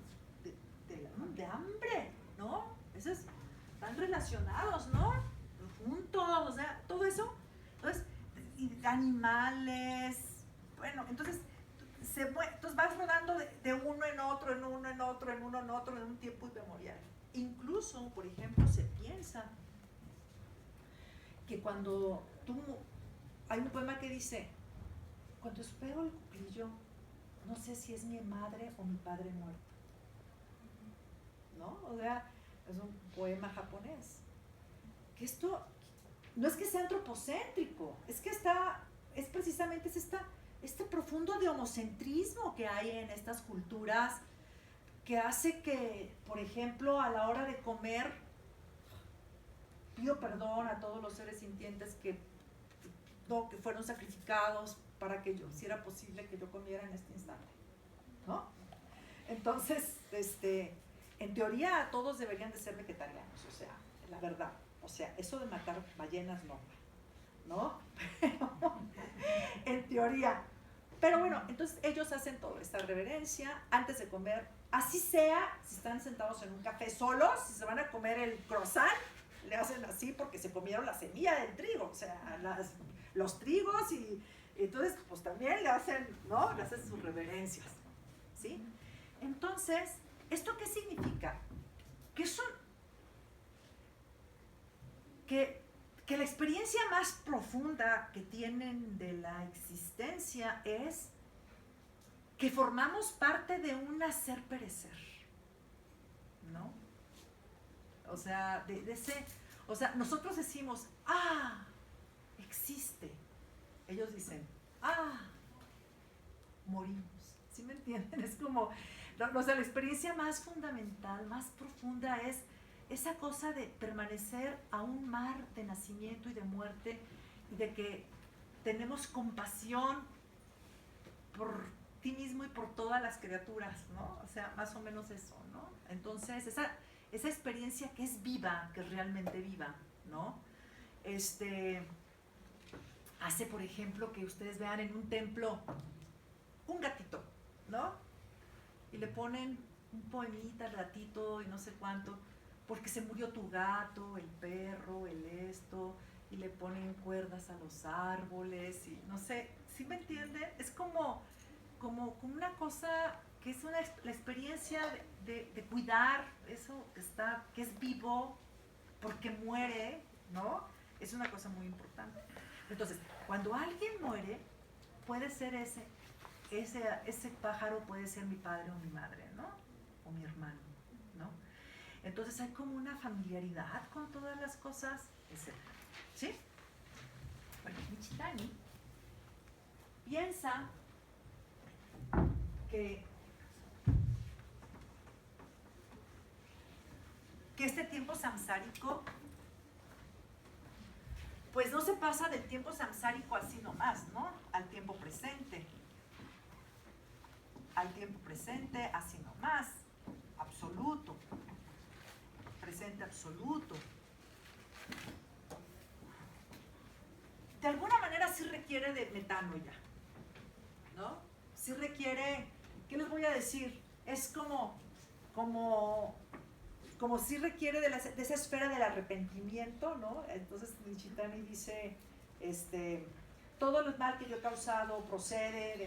de hambre, ¿no? Están relacionados, ¿no? Juntos, o sea, todo eso. Entonces, y animales, bueno, entonces vas rodando de uno en otro, en uno en otro, en uno en otro, en un tiempo inmemorial. Incluso, por ejemplo, se piensa que cuando hay un poema que dice, cuando espero el cuclillo, no sé si es mi madre o mi padre muerto, ¿no? O sea, es un poema japonés. Que esto no es que sea antropocéntrico, es que es precisamente este profundo de homocentrismo que hay en estas culturas, que hace que, por ejemplo, a la hora de comer, pido perdón a todos los seres sintientes que fueron sacrificados para que si era posible que yo comiera en este instante, ¿no? Entonces, en teoría todos deberían de ser vegetarianos, o sea, la verdad, o sea, eso de matar ballenas no, pero en teoría. Pero bueno, entonces ellos hacen toda esta reverencia antes de comer, así sea, si están sentados en un café solos, si se van a comer el croissant, le hacen así porque se comieron la semilla del trigo, o sea, los trigos, y entonces pues también le hacen, ¿no? Le hacen sus reverencias, ¿sí? Entonces, ¿esto qué significa? Que la experiencia más profunda que tienen de la existencia es que formamos parte de un hacer perecer, ¿no? O sea, nosotros decimos, existe. Ellos dicen, morimos. ¿Sí me entienden? Es como, o sea, la experiencia más fundamental, más profunda es esa cosa de permanecer a un mar de nacimiento y de muerte, y de que tenemos compasión por ti mismo y por todas las criaturas, ¿no? O sea, más o menos eso, ¿no? Entonces, esa experiencia que es viva, que es realmente viva, ¿no? Hace, por ejemplo, que ustedes vean en un templo un gatito, ¿no? Y le ponen un poemita al gatito y no sé cuánto, porque se murió tu gato, el perro, y le ponen cuerdas a los árboles, y no sé, ¿sí me entienden? Es como una cosa que es la experiencia de cuidar eso que es vivo, porque muere, ¿no? Es una cosa muy importante. Entonces, cuando alguien muere, puede ser ese pájaro, puede ser mi padre o mi madre, ¿no? O mi hermano, ¿no? Entonces hay como una familiaridad con todas las cosas, etc. ¿Sí? Bueno, Michitani piensa que este tiempo samsárico, pues no se pasa del tiempo samsárico así nomás, ¿no? Al tiempo presente, así nomás, absoluto, presente absoluto. De alguna manera sí requiere de metano ya, ¿no? Sí requiere, ¿qué les voy a decir? Es como sí requiere de esa esfera del arrepentimiento, ¿no? Entonces Nishitani dice, todo el mal que yo he causado procede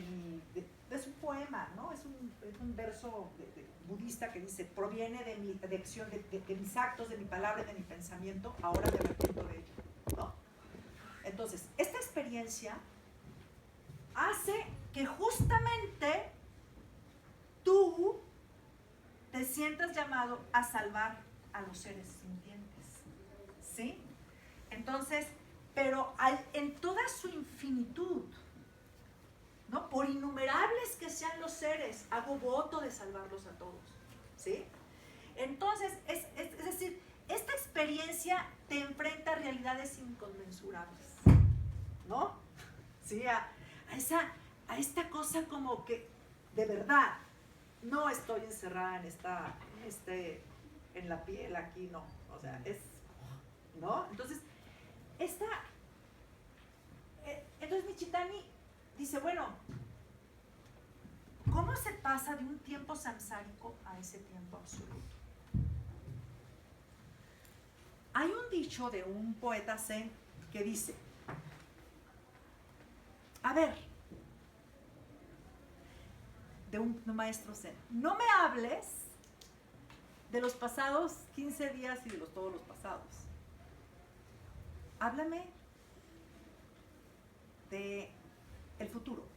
es un poema, ¿no? Es un verso budista que dice, proviene de mi acción, de mis actos, de mi palabra, de mi pensamiento, ahora me arrepiento de ello, ¿no? Entonces, esta experiencia hace que justamente tú te sientas llamado a salvar a los seres sintientes, ¿sí? Entonces, pero en toda su infinitud, ¿no? Por innumerables que sean los seres, hago voto de salvarlos a todos, ¿sí? Entonces, es decir, esta experiencia te enfrenta a realidades inconmensurables, ¿no? Sí, a esta cosa como que, de verdad, no estoy encerrada en la piel aquí, no, o sea, ¿no? Entonces, Entonces Nichitani dice, bueno, ¿cómo se pasa de un tiempo samsárico a ese tiempo absoluto? Hay un dicho de un poeta zen que dice, a ver, de un maestro zen, no me hables de los pasados 15 días y de todos los pasados. Háblame de el futuro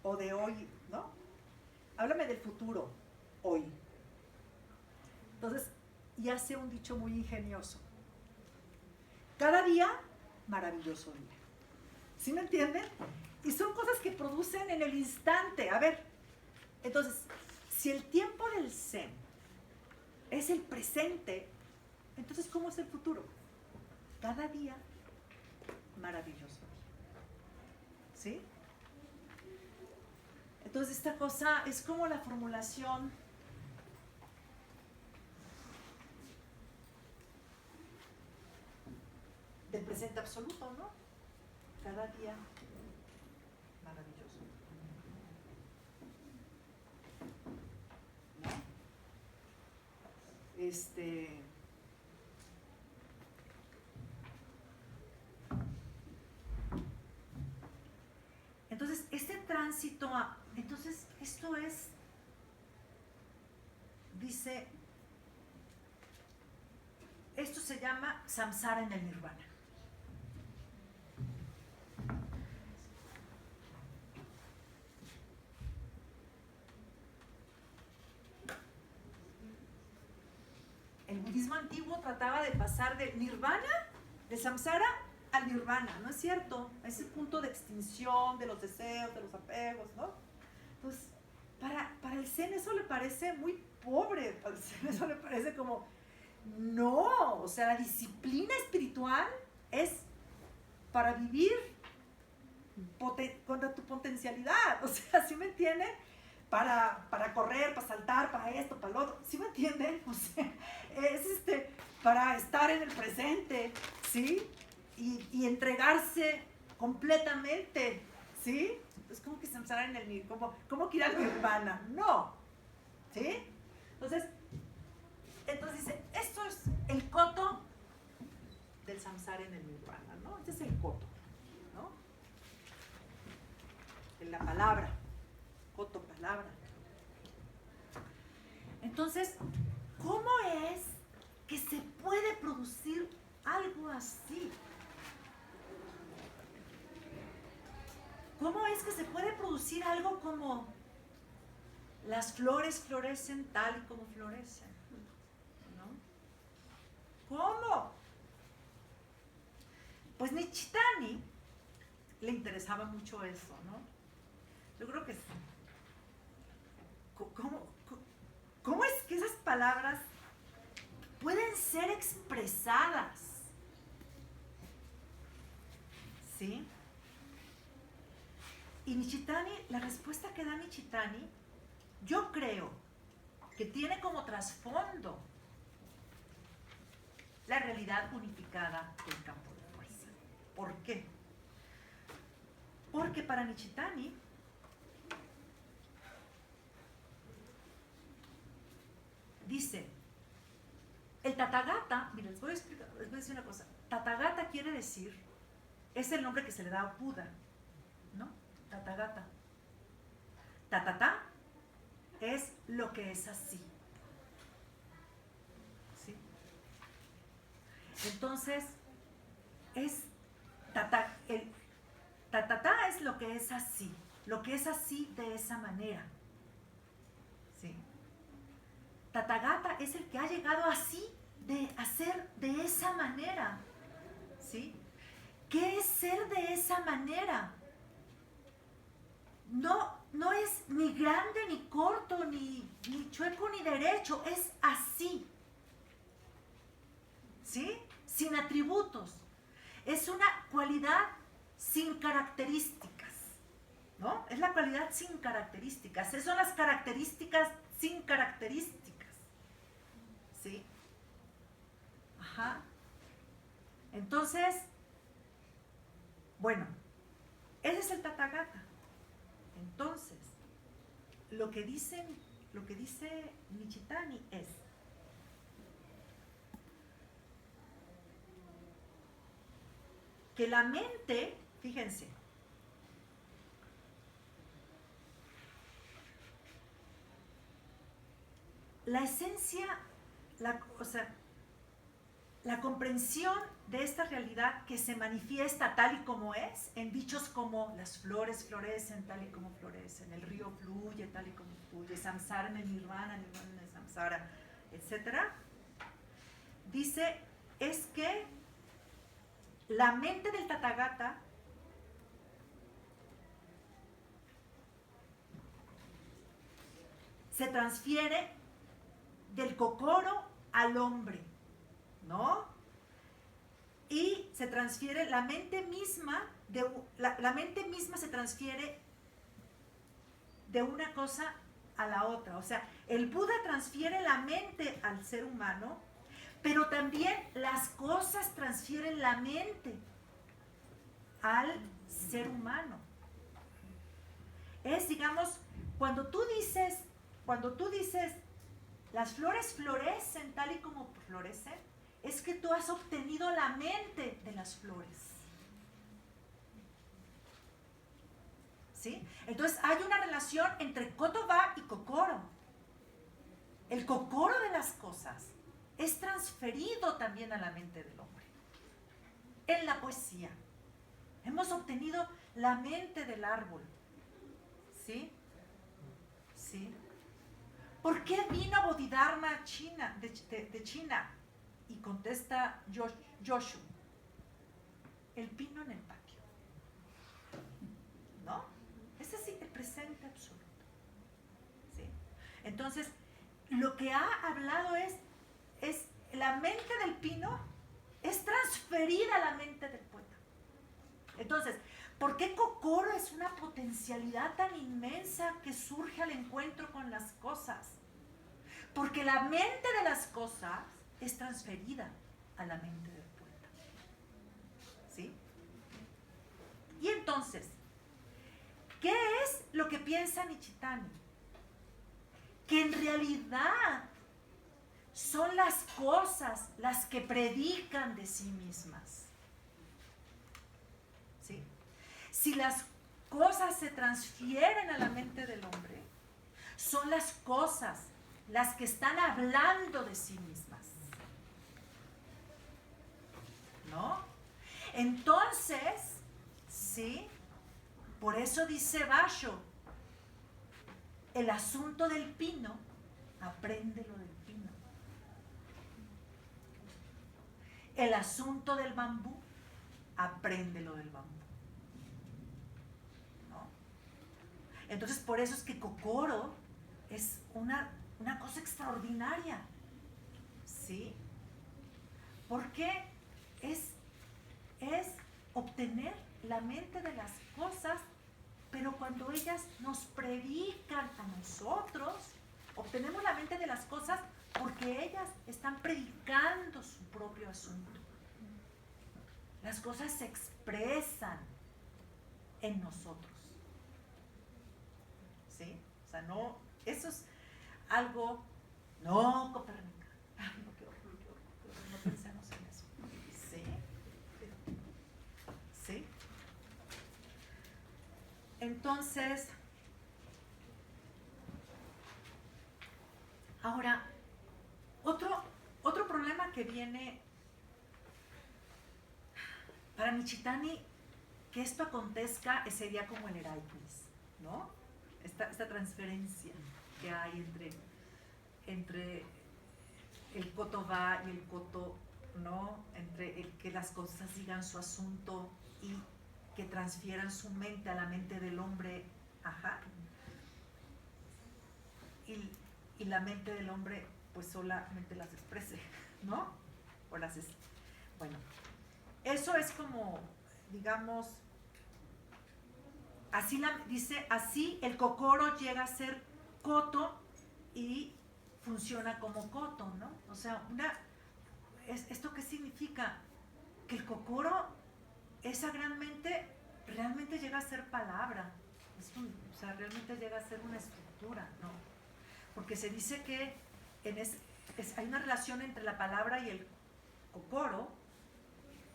o de hoy, ¿no? Háblame del futuro hoy. Entonces, y hace un dicho muy ingenioso. Cada día, maravilloso día. ¿Sí me entienden? Y son cosas que producen en el instante. A ver, entonces, si el tiempo del zen es el presente, entonces, ¿cómo es el futuro? Cada día, maravilloso. ¿Sí? Entonces, esta cosa es como la formulación del presente absoluto, ¿no? Cada día, maravilloso. ¿No? Entonces, este tránsito entonces, esto es, dice, esto se llama samsara en el nirvana. El budismo antiguo trataba de pasar de nirvana, de samsara, al nirvana, ¿no es cierto? A ese punto de extinción de los deseos, de los apegos, ¿no? Entonces, para el zen eso le parece muy pobre, para el zen eso le parece como, no, o sea, la disciplina espiritual es para vivir contra tu potencialidad, o sea, ¿sí me entienden? Para correr, para saltar, para esto, para lo otro, ¿sí me entienden? O sea, es para estar en el presente, ¿sí? Y entregarse completamente, ¿sí? Es como que samsara en el como que ir al nirvana, no, ¿sí? Entonces dice, esto es el koto del samsara en el nirvana, ¿no? Este es el koto, ¿no? En la palabra, koto, palabra. Entonces, ¿cómo es que se puede producir algo así? ¿Cómo es que se puede producir algo como las flores florecen tal y como florecen? ¿No? ¿Cómo? Pues Nichitani le interesaba mucho eso, ¿no? Yo creo que sí. ¿Cómo es que esas palabras pueden ser expresadas? ¿Sí? Y Nichitani, la respuesta que da Nichitani, yo creo que tiene como trasfondo la realidad unificada del campo de fuerza. ¿Por qué? Porque para Nichitani, dice, el Tathagata, miren, les voy a decir una cosa. Tathagata quiere decir, es el nombre que se le da a Buda, ¿no? Tathagata. Tatata es lo que es así. ¿Sí? Entonces, tatata es lo que es así de esa manera. ¿Sí? Tathagata es el que ha llegado así, de hacer de esa manera. ¿Sí? ¿Qué es ser de esa manera? No es ni grande, ni corto, ni chueco, ni derecho, es así. ¿Sí? Sin atributos. Es una cualidad sin características, ¿no? Es la cualidad sin características. Esas son las características sin características. ¿Sí? Ajá. Entonces, Bueno, ese es el Tathagata. Entonces, lo que dice Nichitani es: que la mente, fíjense, la esencia, la comprensión de esta realidad que se manifiesta tal y como es, en dichos como las flores florecen tal y como florecen, el río fluye tal y como fluye, samsara en el nirvana, nirvana en el samsara, etc. Dice, es que la mente del Tathagata se transfiere del kokoro al hombre, ¿no? Y se transfiere la mente misma, la mente misma se transfiere de una cosa a la otra. O sea, el Buda transfiere la mente al ser humano, pero también las cosas transfieren la mente al ser humano. Es, digamos, cuando tú dices, las flores florecen tal y como florecen, es que tú has obtenido la mente de las flores. ¿Sí? Entonces hay una relación entre kotoba y kokoro. El kokoro de las cosas es transferido también a la mente del hombre. En la poesía hemos obtenido la mente del árbol. ¿Sí? ¿Sí? ¿Por qué vino Bodhidharma de China? Y contesta Yoshu: el pino en el patio. ¿No? Es así, el presente absoluto. ¿Sí? Entonces, lo que ha hablado es la mente del pino es transferida a la mente del poeta. Entonces, ¿por qué kokoro es una potencialidad tan inmensa que surge al encuentro con las cosas? Porque la mente de las cosas es transferida a la mente del poeta. ¿Sí? Y entonces, ¿qué es lo que piensa Nichitani? Que en realidad son las cosas las que predican de sí mismas. ¿Sí? Si las cosas se transfieren a la mente del hombre, son las cosas las que están hablando de sí mismas. ¿No? Entonces, ¿sí? Por eso dice Basho, el asunto del pino, apréndelo del pino. El asunto del bambú, apréndelo del bambú. ¿No? Entonces, por eso es que kokoro es una cosa extraordinaria. ¿Sí? Porque es obtener la mente de las cosas, pero cuando ellas nos predican a nosotros, obtenemos la mente de las cosas porque ellas están predicando su propio asunto. Las cosas se expresan en nosotros. ¿Sí? O sea, no, eso es algo, no, Copérnica. Ay, no, qué horror, no pensemos en eso. ¿Sí? ¿Sí? Entonces, ahora, otro problema que viene para Nichitani, que esto acontezca sería como el Eraiknis, ¿no? Esta transferencia que hay entre el kotoba y el koto, ¿no? Entre el que las cosas digan su asunto y que transfieran su mente a la mente del hombre, ajá. Y la mente del hombre pues solamente las exprese, ¿no? Bueno, eso es como, digamos, dice, así el kokoro llega a ser koto y funciona como koto, ¿no? O sea, ¿esto qué significa? Que el kokoro esa gran mente realmente llega a ser palabra, o sea, realmente llega a ser una estructura, ¿no? Porque se dice que hay una relación entre la palabra y el kokoro,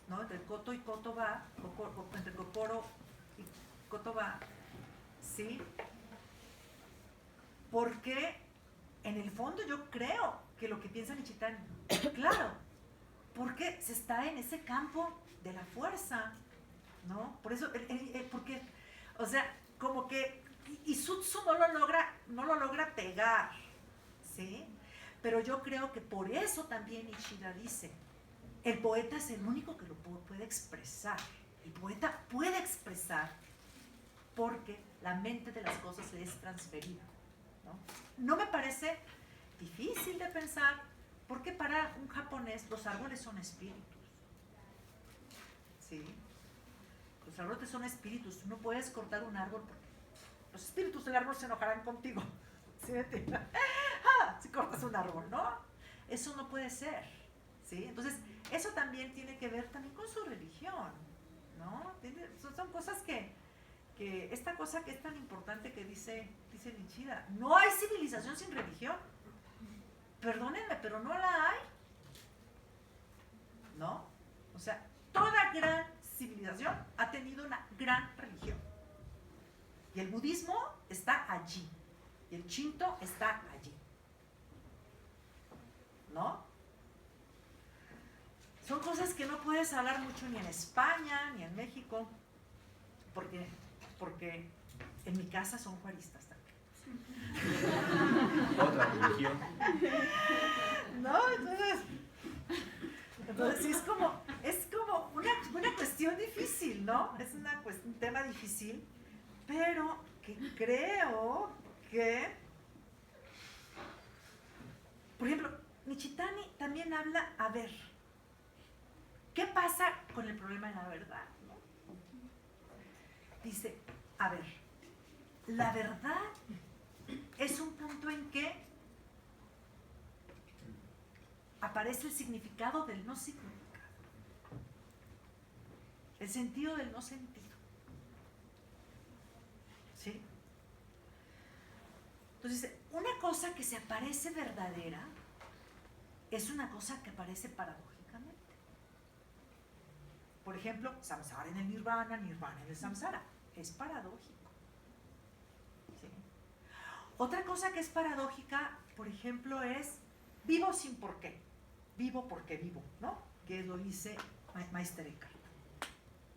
¿no? Entre koto y kotoba, entre kokoro y kotoba, ¿sí? Porque en el fondo yo creo que lo que piensa Nichitani, claro, porque se está en ese campo de la fuerza, ¿no? Por eso, porque, o sea, como que Isutsu no lo logra pegar, ¿sí? Pero yo creo que por eso también Ishida dice, el poeta es el único que lo puede expresar. El poeta puede expresar porque la mente de las cosas le es transferida, ¿no? No me parece difícil de pensar, porque para un japonés los árboles son espíritus, ¿sí? Los árboles son espíritus. Tú no puedes cortar un árbol porque los espíritus del árbol se enojarán contigo. ¿Sí me entiendes? Si cortas un árbol, ¿no? Eso no puede ser, ¿sí? Entonces, eso también tiene que ver también con su religión, ¿no? Son cosas que esta cosa que es tan importante que dice Nishida, no hay civilización sin religión. Perdónenme, pero no la hay, ¿no? O sea, toda gran civilización ha tenido una gran religión. Y el budismo está allí. Y el shinto está allí. ¿No? Son cosas que no puedes hablar mucho ni en España, ni en México, porque en mi casa son juaristas también. Otra religión. ¿No? Entonces sí, es como una cuestión difícil, ¿no? Es un tema difícil, pero que creo que, por ejemplo, Nichitani también habla, a ver, ¿qué pasa con el problema de la verdad? ¿No? Dice, a ver, la verdad es un punto en que aparece el significado del no significado, el sentido del no sentido, ¿sí? Entonces dice, una cosa que se aparece verdadera es una cosa que aparece paradójicamente. Por ejemplo, samsara en el nirvana, nirvana en el samsara, es paradójico, ¿sí? Otra cosa que es paradójica, por ejemplo, es vivo sin por qué, vivo porque vivo, ¿no? Que lo dice Meister Eckhart,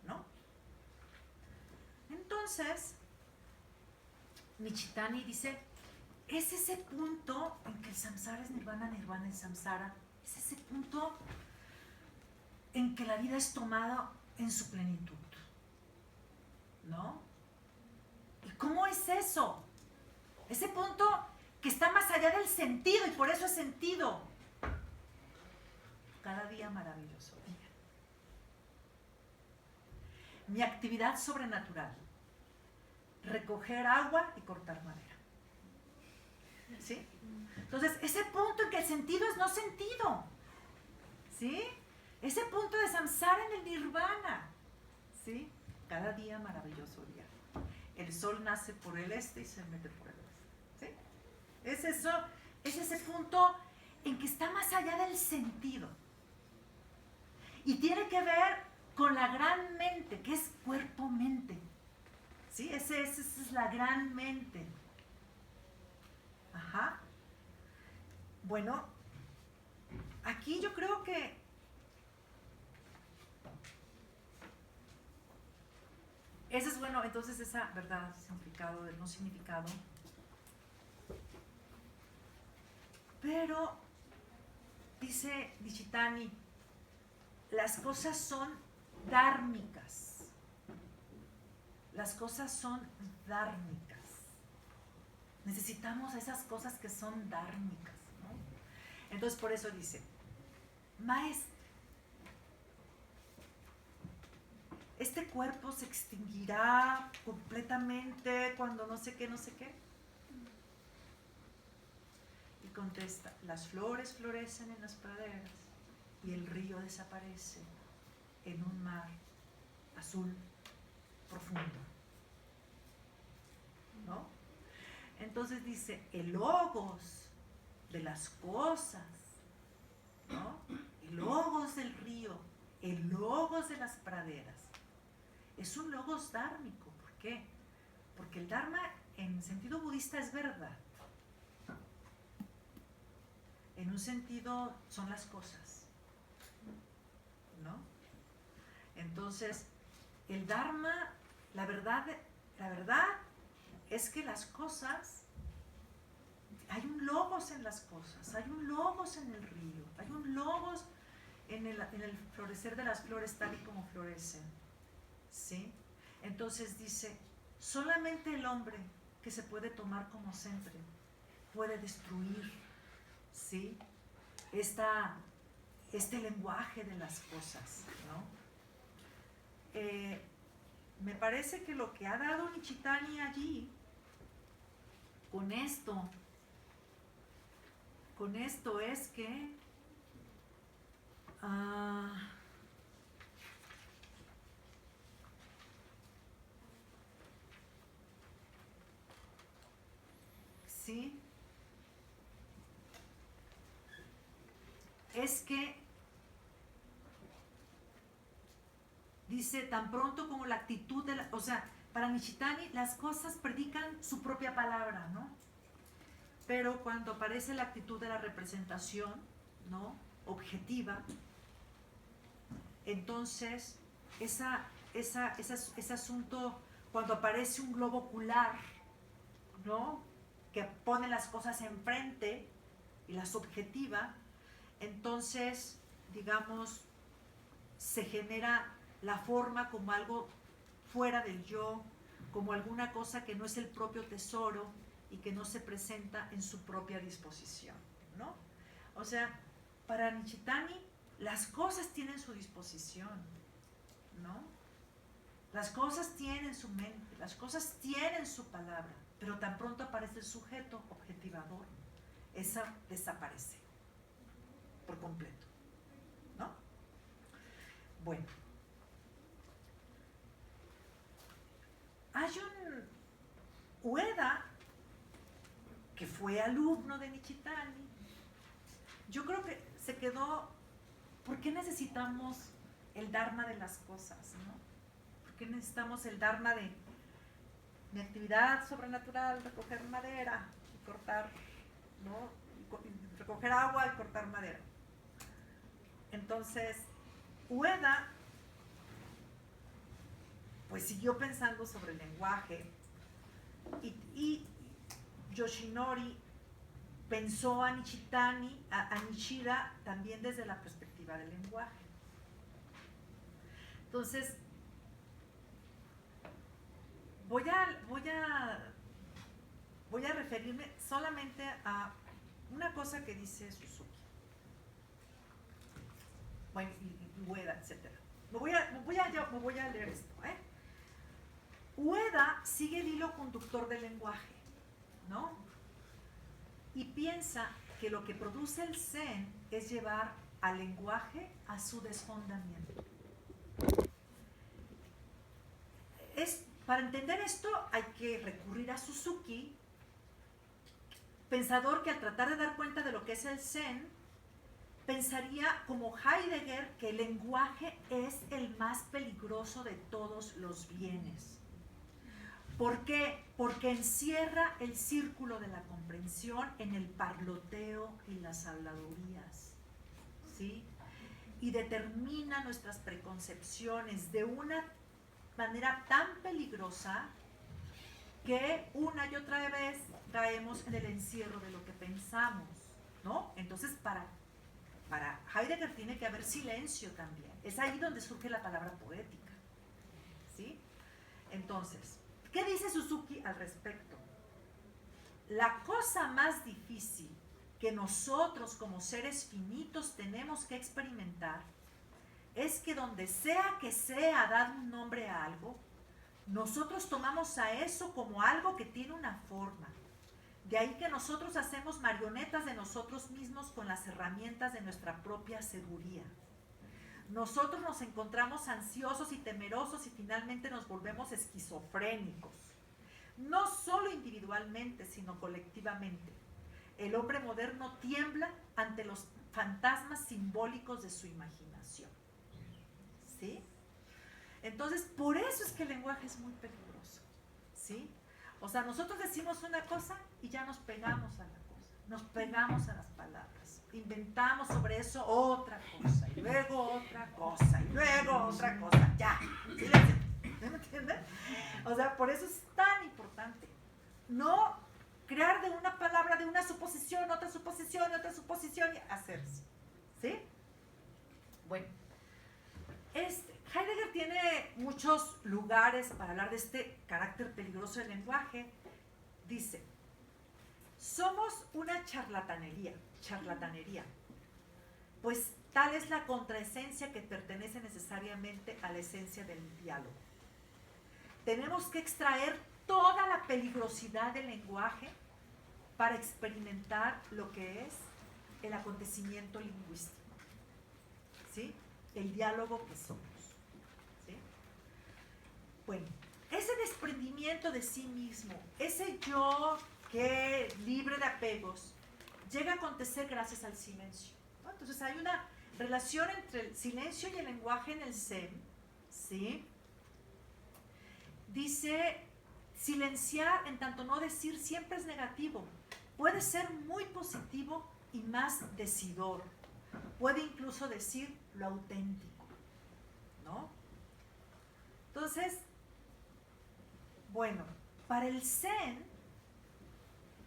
¿no? Entonces, Nichitani dice, es ese punto en que el samsara es nirvana, nirvana es samsara, es ese punto en que la vida es tomada en su plenitud, ¿no? ¿Y cómo es eso? Ese punto que está más allá del sentido y por eso es sentido. Cada día maravilloso día. Mi actividad sobrenatural, recoger agua y cortar madera. ¿Sí? Entonces, ese punto en que el sentido es no sentido, ¿sí? Ese punto de samsara en el nirvana, ¿sí? Cada día maravilloso día. El sol nace por el este y se mete por el oeste, ¿sí? Es eso, es ese punto en que está más allá del sentido. Y tiene que ver con la gran mente, que es cuerpo-mente, ¿sí? Esa es la gran mente. Ajá. Bueno, aquí yo creo que ese es bueno, entonces esa verdad, significado del no significado. Pero, dice Nichitani, las cosas son dármicas. Las cosas son dármicas. Necesitamos esas cosas que son dármicas, ¿no? Entonces, por eso dice, maestro, este cuerpo se extinguirá completamente cuando no sé qué, no sé qué. Y contesta, las flores florecen en las praderas y el río desaparece en un mar azul profundo, ¿no? Entonces dice, el logos de las cosas, ¿no? El logos del río, el logos de las praderas. Es un logos dármico. ¿Por qué? Porque el dharma en sentido budista es verdad. En un sentido son las cosas, ¿no? Entonces, el dharma, la verdad es que las cosas, hay un logos en las cosas, hay un logos en el río, hay un logos en el florecer de las flores tal y como florecen, ¿sí? Entonces dice, solamente el hombre que se puede tomar como centro puede destruir, ¿sí? Este lenguaje de las cosas, ¿no? Me parece que lo que ha dado Nichitani allí, con esto es que sí, es que dice tan pronto como la actitud de la, o sea, para Nichitani las cosas predican su propia palabra, ¿no? Pero cuando aparece la actitud de la representación, ¿no? Objetiva, entonces ese asunto, cuando aparece un globo ocular, ¿no? Que pone las cosas enfrente y las objetiva, entonces, digamos, se genera la forma como algo fuera del yo, como alguna cosa que no es el propio tesoro y que no se presenta en su propia disposición, ¿no? O sea, para Nichitani las cosas tienen su disposición, ¿no? Las cosas tienen su mente, las cosas tienen su palabra, pero tan pronto aparece el sujeto objetivador, esa desaparece por completo, ¿no? Bueno, hay un Ueda que fue alumno de Nichitani. Yo creo que se quedó, ¿por qué necesitamos el dharma de las cosas, no? ¿Por qué necesitamos el dharma de mi actividad sobrenatural, recoger madera y cortar, ¿no? Y recoger agua y cortar madera? Entonces, Ueda pues siguió pensando sobre el lenguaje y Yoshinori pensó a Nichitani, a Nishida también desde la perspectiva del lenguaje. Entonces, voy a referirme solamente a una cosa que dice Suzuki. Bueno, y Ueda, etc. Me voy a leer esto, ¿eh? Ueda sigue el hilo conductor del lenguaje, ¿no? Y piensa que lo que produce el Zen es llevar al lenguaje a su desfondamiento. Para entender esto hay que recurrir a Suzuki, pensador que al tratar de dar cuenta de lo que es el Zen, pensaría como Heidegger que el lenguaje es el más peligroso de todos los bienes. ¿Por qué? Porque encierra el círculo de la comprensión en el parloteo y las habladurías, ¿sí? Y determina nuestras preconcepciones de una manera tan peligrosa que una y otra vez caemos en el encierro de lo que pensamos, ¿no? Entonces, para Heidegger tiene que haber silencio también. Es ahí donde surge la palabra poética, ¿sí? Entonces, ¿qué dice Suzuki al respecto? La cosa más difícil que nosotros como seres finitos tenemos que experimentar es que donde sea que sea dar un nombre a algo, nosotros tomamos a eso como algo que tiene una forma. De ahí que nosotros hacemos marionetas de nosotros mismos con las herramientas de nuestra propia seguridad. nosotros nos encontramos ansiosos y temerosos y finalmente nos volvemos esquizofrénicos. No solo individualmente, sino colectivamente. El hombre moderno tiembla ante los fantasmas simbólicos de su imaginación. ¿Sí? Entonces, por eso es que el lenguaje es muy peligroso. ¿Sí? O sea, nosotros decimos una cosa y ya nos pegamos a la cosa, nos pegamos a las palabras, inventamos sobre eso otra cosa, y luego otra cosa, y luego otra cosa, ya, silencio, ¿me entienden? O sea, por eso es tan importante no crear de una palabra, de una suposición, otra suposición, otra suposición, y hacerse, ¿sí? Bueno, Heidegger tiene muchos lugares para hablar de este carácter peligroso del lenguaje. Dice, somos una charlatanería, pues tal es la contraesencia que pertenece necesariamente a la esencia del diálogo. Tenemos que extraer toda la peligrosidad del lenguaje para experimentar lo que es el acontecimiento lingüístico, ¿sí? El diálogo que somos. ¿Sí? Bueno, ese desprendimiento de sí mismo, ese yo que libre de apegos, llega a acontecer gracias al silencio, ¿no? Entonces hay una relación entre el silencio y el lenguaje en el Zen, ¿sí? Dice, silenciar en tanto no decir siempre es negativo, puede ser muy positivo y más decidor, puede incluso decir lo auténtico, ¿no? Entonces, bueno, para el Zen,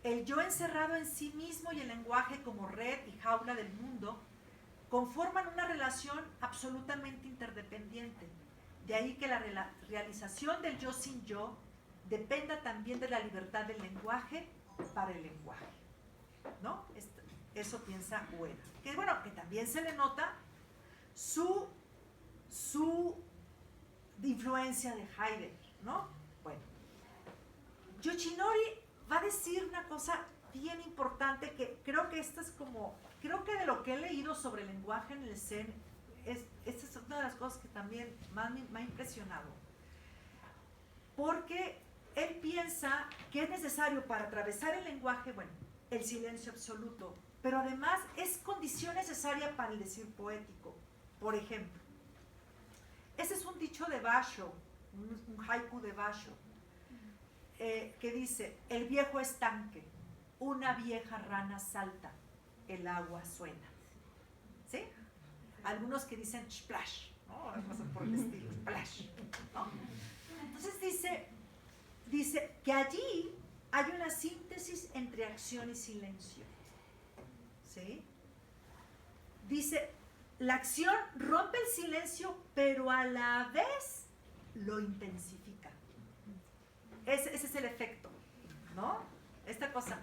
el yo encerrado en sí mismo y el lenguaje como red y jaula del mundo conforman una relación absolutamente interdependiente. De ahí que la realización del yo sin yo dependa también de la libertad del lenguaje para el lenguaje, ¿no? Eso piensa Ueda. Que bueno, que también se le nota su influencia de Heidegger, ¿no? Bueno, Yoshinori va a decir una cosa bien importante que creo que creo que de lo que he leído sobre el lenguaje en el Zen, esta es una de las cosas que también más me ha impresionado. Porque él piensa que es necesario para atravesar el lenguaje, bueno, el silencio absoluto, pero además es condición necesaria para el decir poético. Por ejemplo, ese es un dicho de Basho, un haiku de Basho, que dice, el viejo estanque, una vieja rana salta, el agua suena. ¿Sí? Algunos que dicen splash, ¿no? Algo por el estilo, splash, ¿no? Entonces dice que allí hay una síntesis entre acción y silencio. ¿Sí? Dice, la acción rompe el silencio, pero a la vez lo intensifica. Ese es el efecto, ¿no? Esta cosa,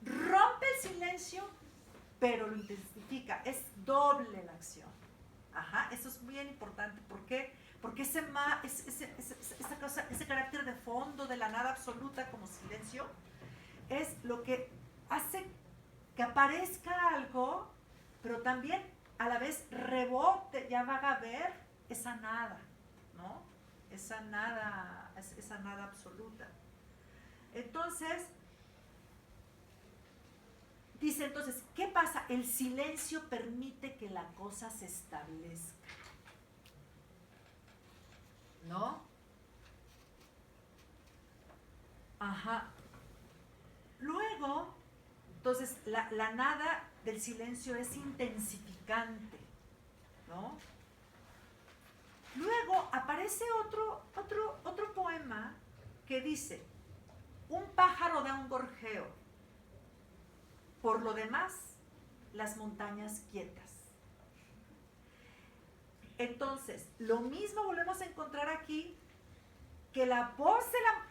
rompe el silencio, pero lo intensifica. Es doble la acción. Ajá, eso es bien importante. ¿Por qué? Porque ese carácter de fondo de la nada absoluta como silencio es lo que hace que aparezca algo, pero también a la vez rebote, ya van a ver esa nada, ¿no? Esa nada absoluta. Entonces, dice entonces, ¿qué pasa? El silencio permite que la cosa se establezca, ¿no? Ajá. Luego, entonces, la nada del silencio es intensificante, ¿no? Luego aparece otro poema que dice, un pájaro da un gorjeo, por lo demás, las montañas quietas. Entonces, lo mismo volvemos a encontrar aquí, que la voz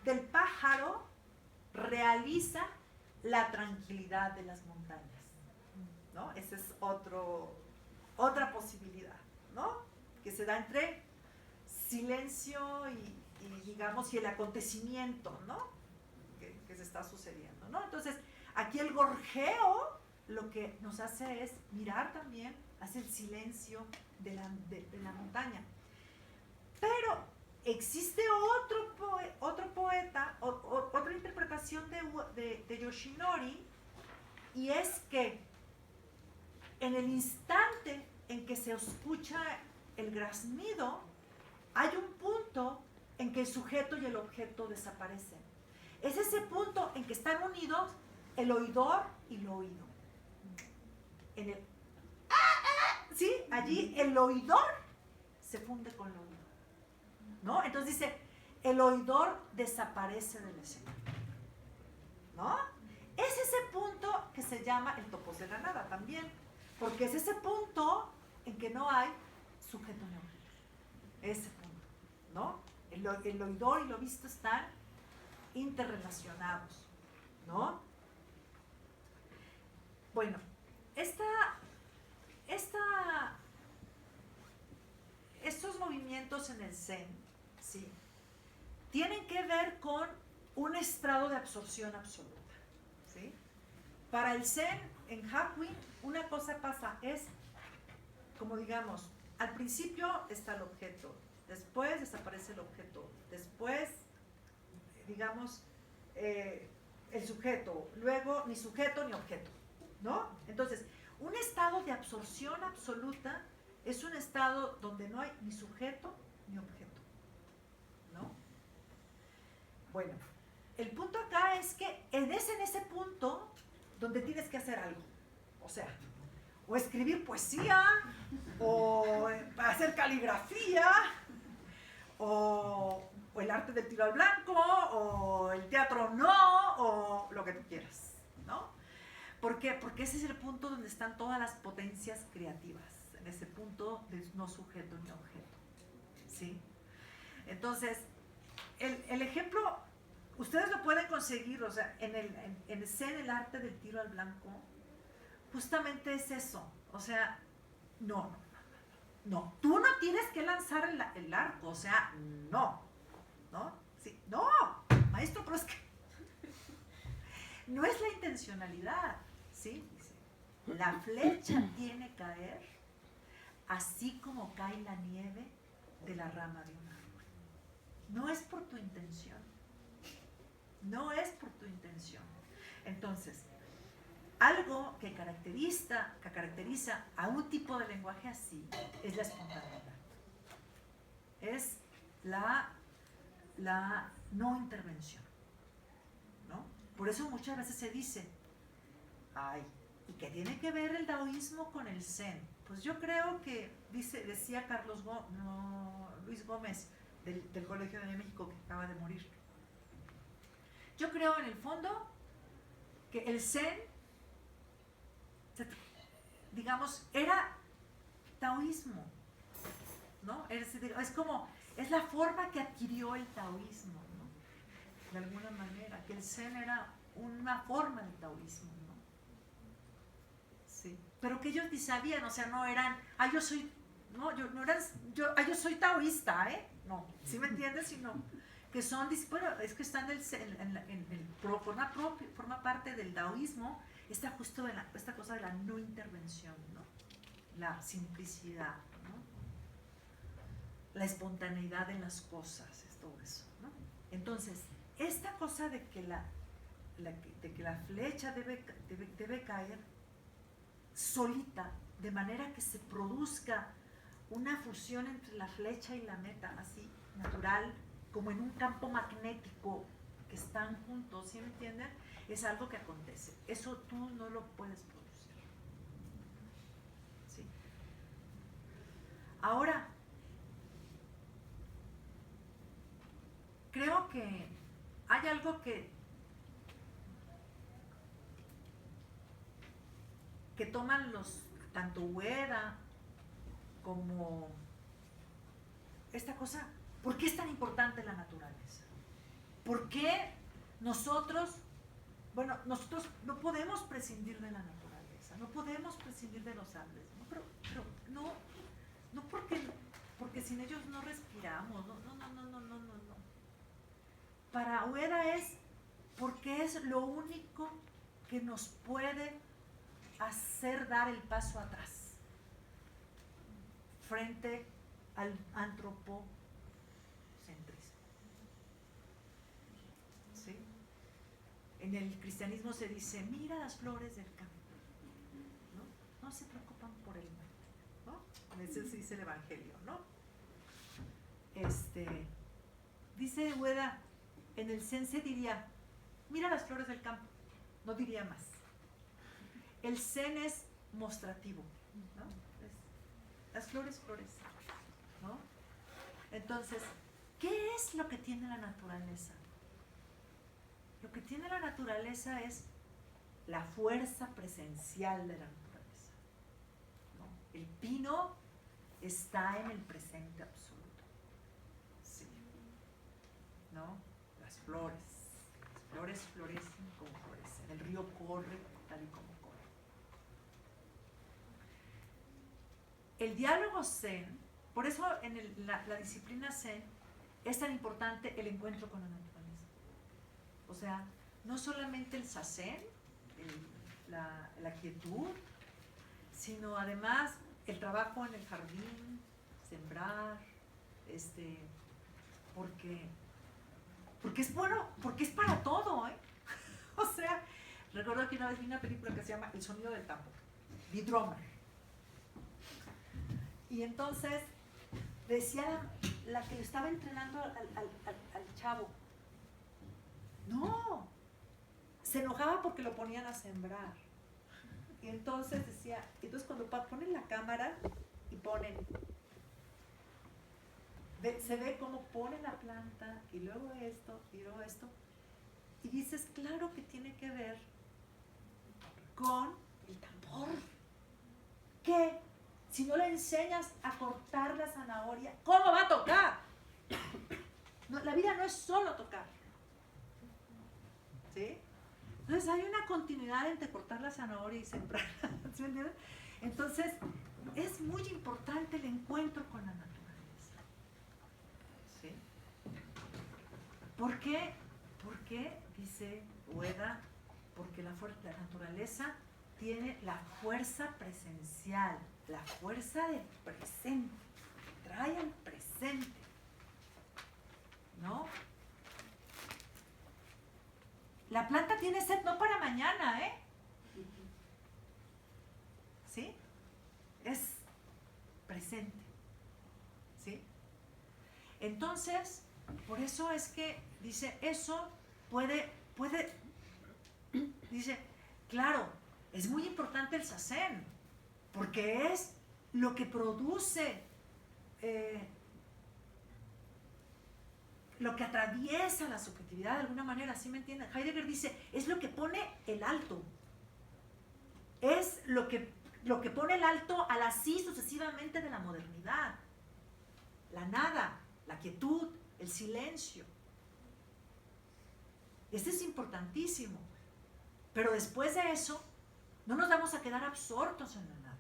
del pájaro realiza la tranquilidad de las montañas, ¿no? Esa es otra posibilidad, ¿no? Que se da entre silencio y digamos, y el acontecimiento, ¿no? Que se está sucediendo, ¿no? Entonces, aquí el gorjeo lo que nos hace es mirar también hacia el silencio de la montaña. Pero existe otro poeta, otra interpretación de Yoshinori, y es que en el instante en que se escucha el graznido, hay un punto en que el sujeto y el objeto desaparecen. Es ese punto en que están unidos el oidor y lo oído. En el sí, allí el oidor se funde con el oído, ¿no? Entonces dice, el oidor desaparece del escenario, ¿no? Es ese punto que se llama el topos de la nada también, porque es ese punto en que no hay sujeto ni objeto. Ese punto, ¿no? El oidor y lo visto están interrelacionados, ¿no? Bueno, estos movimientos en el Zen, ¿sí?, tienen que ver con un estado de absorción absoluta, ¿sí? Para el Zen, en Hakuin, una cosa pasa, es como digamos, al principio está el objeto, después desaparece el objeto, después, digamos, el sujeto, luego ni sujeto ni objeto, ¿no? Entonces, un estado de absorción absoluta es un estado donde no hay ni sujeto ni objeto, ¿no? Bueno, el punto acá es que es en ese punto donde tienes que hacer algo, o sea, o escribir poesía, o hacer caligrafía, o el arte del tiro al blanco, o el teatro no, o lo que tú quieras, ¿no? ¿Por qué? Porque ese es el punto donde están todas las potencias creativas, en ese punto de no sujeto ni objeto, ¿sí? Entonces, el ejemplo, ustedes lo pueden conseguir, o sea, en el Zen, el arte del tiro al blanco, justamente es eso, o sea, no, tú no tienes que lanzar el arco, o sea, no, sí, no, maestro, pero es que no es la intencionalidad, ¿sí? Dice, la flecha tiene que caer así como cae la nieve de la rama de un árbol. No es por tu intención, no es por tu intención. Entonces, algo que caracteriza a un tipo de lenguaje así es la espontaneidad. Es la no intervención, ¿no? Por eso muchas veces se dice, ay, ¿y qué tiene que ver el taoísmo con el Zen? Pues yo creo que, decía Luis Gómez, del Colegio de México, que acaba de morir. Yo creo en el fondo que el Zen, digamos, era taoísmo, ¿no? Es como, es la forma que adquirió el taoísmo, ¿no? De alguna manera, que el Zen era una forma del taoísmo, ¿no? Sí. Pero que ellos ni sabían, o sea, no eran, yo soy taoísta, ¿eh? No, ¿sí me entiendes? Sino que son, bueno, es que están forma parte del taoísmo, está justo en esta cosa de la no intervención, ¿no? La simplicidad, ¿no? La espontaneidad en las cosas, es todo eso, ¿no? Entonces, esta cosa de que la flecha debe caer solita, de manera que se produzca una fusión entre la flecha y la meta, así, natural, como en un campo magnético, que están juntos, ¿sí me entienden? Es algo que acontece. Eso tú no lo puedes producir, ¿sí? Ahora, creo que hay algo que toman tanto Ueda como esta cosa. ¿Por qué es tan importante la naturaleza? ¿Por qué nosotros no podemos prescindir de la naturaleza, no podemos prescindir de los árboles, ¿no? Pero no porque sin ellos no respiramos, no. Para Ueda es porque es lo único que nos puede hacer dar el paso atrás frente al antropocentrismo. ¿Sí? En el cristianismo se dice, mira las flores del campo, ¿no? No se preocupan por el mal, ¿no? Ese sí dice el Evangelio, ¿no? Dice Ueda, en el Zen se diría, mira las flores del campo, no diría más. El Zen es mostrativo, ¿no? Las flores florecen, ¿no? Entonces, ¿qué es lo que tiene la naturaleza? Lo que tiene la naturaleza es la fuerza presencial de la naturaleza, ¿no? El pino está en el presente absoluto, sí, ¿no? Las flores florecen como florecen, el río corre tal y como corre. El diálogo Zen, por eso en la disciplina Zen es tan importante el encuentro con la naturaleza. O sea, no solamente el zazen, la quietud, sino además el trabajo en el jardín, sembrar, porque es bueno, porque es para todo, ¿eh? O sea, recuerdo que una vez vi una película que se llama El sonido del tambor, The Drummer. Y entonces decía la que le estaba entrenando al chavo, no, se enojaba porque lo ponían a sembrar. Y entonces decía, entonces cuando ponen la cámara y ponen, se ve cómo pone la planta y luego esto y luego esto, y dices, claro que tiene que ver con el tambor. ¿Qué? Si no le enseñas a cortar la zanahoria, ¿cómo va a tocar? No, la vida no es solo tocar, ¿sí? Entonces hay una continuidad entre cortar la zanahoria y sembrarla, ¿sí me entiendes? Entonces es muy importante el encuentro con la naturaleza, ¿sí? ¿Por qué? Porque, dice Ueda, porque la naturaleza tiene la fuerza presencial, la fuerza del presente, trae al presente, ¿no? La planta tiene sed no para mañana, ¿eh? ¿Sí? Es presente, ¿sí? Entonces, por eso es que dice, eso puede, dice, claro, es muy importante el zazen, porque es lo que produce, lo que atraviesa la subjetividad de alguna manera, ¿sí me entienden? Heidegger dice, es lo que pone el alto, es lo que pone el alto al así sucesivamente de la modernidad, la nada, la quietud, el silencio. Este es importantísimo, pero después de eso no nos vamos a quedar absortos en la nada,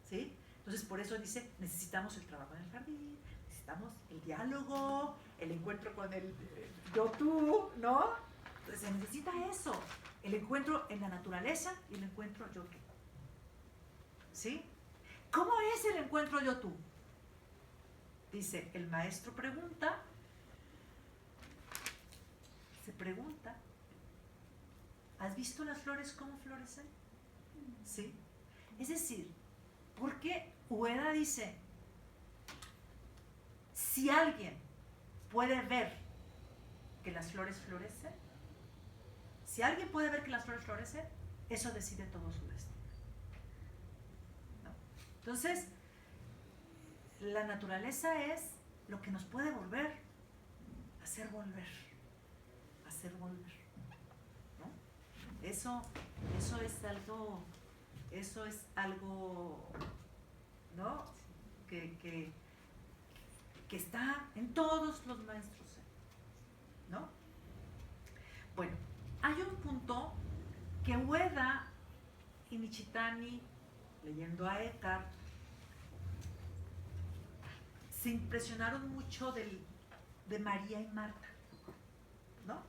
¿sí? Entonces por eso dice, necesitamos el trabajo en el jardín, necesitamos el diálogo, el encuentro con el yo-tú, ¿no? Entonces se necesita eso, el encuentro en la naturaleza y el encuentro yo-tú, ¿sí? ¿Cómo es el encuentro yo-tú? Dice, el maestro pregunta, se pregunta, ¿has visto las flores cómo florecen? ¿Sí? Es decir, porque Ueda dice, si alguien puede ver que las flores florecen, si alguien puede ver que las flores florecen, eso decide todo su destino, ¿no? Entonces, la naturaleza es lo que nos puede volver, hacer volver, ¿no? Eso es algo, ¿no? Que está en todos los maestros, ¿no? Bueno, hay un punto que Ueda y Nishitani, leyendo a Eckhart, se impresionaron mucho de María y Marta, ¿no?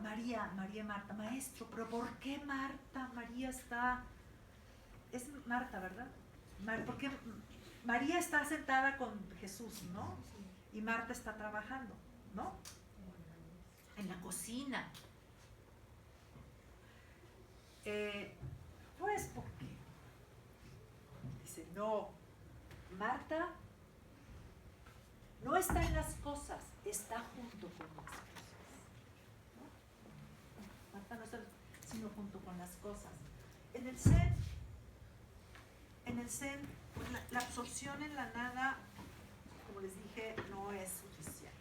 María y Marta, maestro, pero ¿por qué Marta? María está, es Marta, ¿verdad? Porque María está sentada con Jesús, ¿no? Y Marta está trabajando, ¿no? En la cocina. Pues porque dice, no, Marta no está en las cosas, está junto con las cosas. ¿No? Marta no está, sino junto con las cosas. En el Zen, pues la absorción en la nada, como les dije, no es suficiente,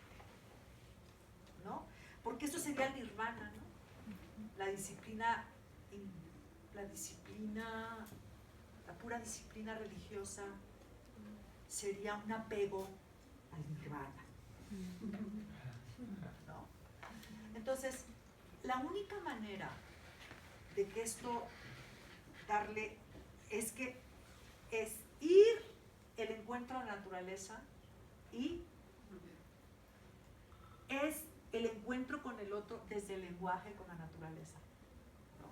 ¿no? Porque esto sería el nirvana, ¿no? La disciplina, la pura disciplina religiosa sería un apego al nirvana, ¿no? Entonces, la única manera de que esto darle es ir el encuentro a la naturaleza y es el encuentro con el otro desde el lenguaje con la naturaleza, ¿no?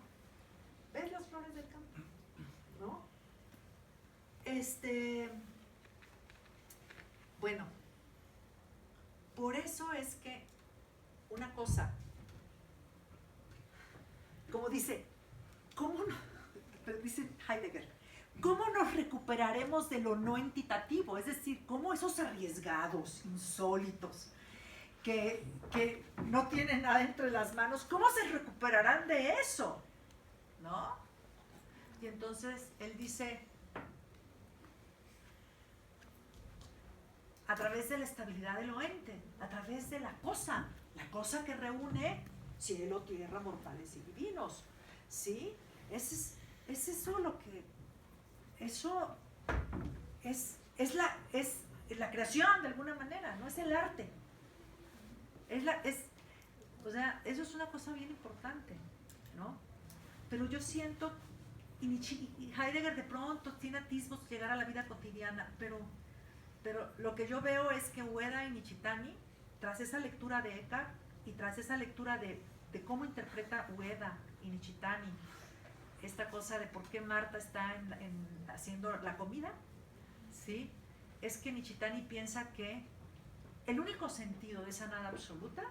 ¿Ves las flores del campo? ¿No? Bueno, por eso es que una cosa, como dice, dice Heidegger, ¿cómo nos recuperaremos de lo no entitativo? Es decir, ¿cómo esos arriesgados, insólitos, que no tienen nada entre las manos, ¿cómo se recuperarán de eso? ¿No? Y entonces él dice, a través de la estabilidad del ente, a través de la cosa que reúne cielo, tierra, mortales y divinos, ¿sí? Es eso lo que, eso es la creación de alguna manera, no es el arte. O sea, eso es una cosa bien importante, ¿no? Pero yo siento, y Heidegger de pronto tiene atisbos de llegar a la vida cotidiana, pero lo que yo veo es que Ueda y Nishitani, tras esa lectura de Eckhart y tras esa lectura de cómo interpreta Ueda y Nishitani esta cosa de por qué Marta está haciendo la comida, ¿sí? Es que Nishitani piensa que el único sentido de esa nada absoluta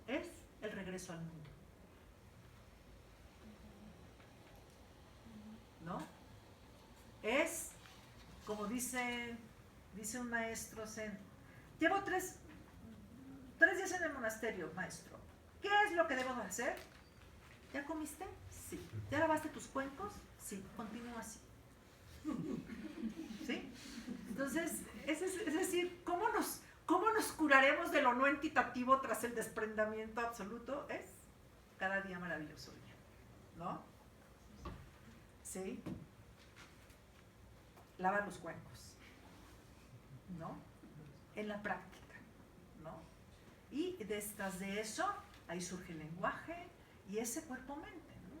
es el regreso al mundo, ¿no? Es, como dice un maestro zen, llevo tres días en el monasterio, maestro. ¿Qué es lo que debo de hacer? ¿Ya comiste? Sí. ¿Ya lavaste tus cuencos? Sí. Continúa así. ¿Sí? Entonces, es decir, ¿cómo nos curaremos de lo no entitativo tras el desprendimiento absoluto? Es cada día maravilloso, ¿no? ¿Sí? Lava los cuencos, ¿no? En la práctica, ¿no? Y detrás de eso, ahí surge el lenguaje y ese cuerpo-mente, ¿no?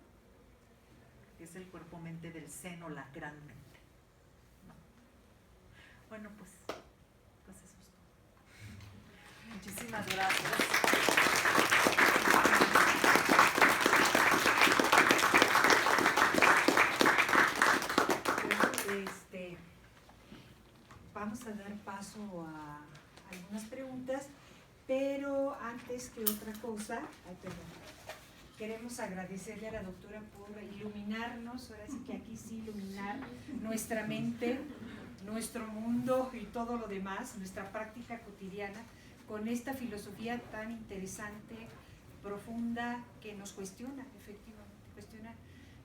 Que es el cuerpo-mente del seno, la gran mente, ¿no? Bueno, pues eso es todo. Muchísimas gracias. Vamos a dar paso a algunas preguntas, pero antes que otra cosa, queremos agradecerle a la doctora por iluminarnos, ahora sí que aquí sí iluminar nuestra mente, nuestro mundo y todo lo demás, nuestra práctica cotidiana, con esta filosofía tan interesante, profunda, que nos cuestiona, efectivamente, cuestiona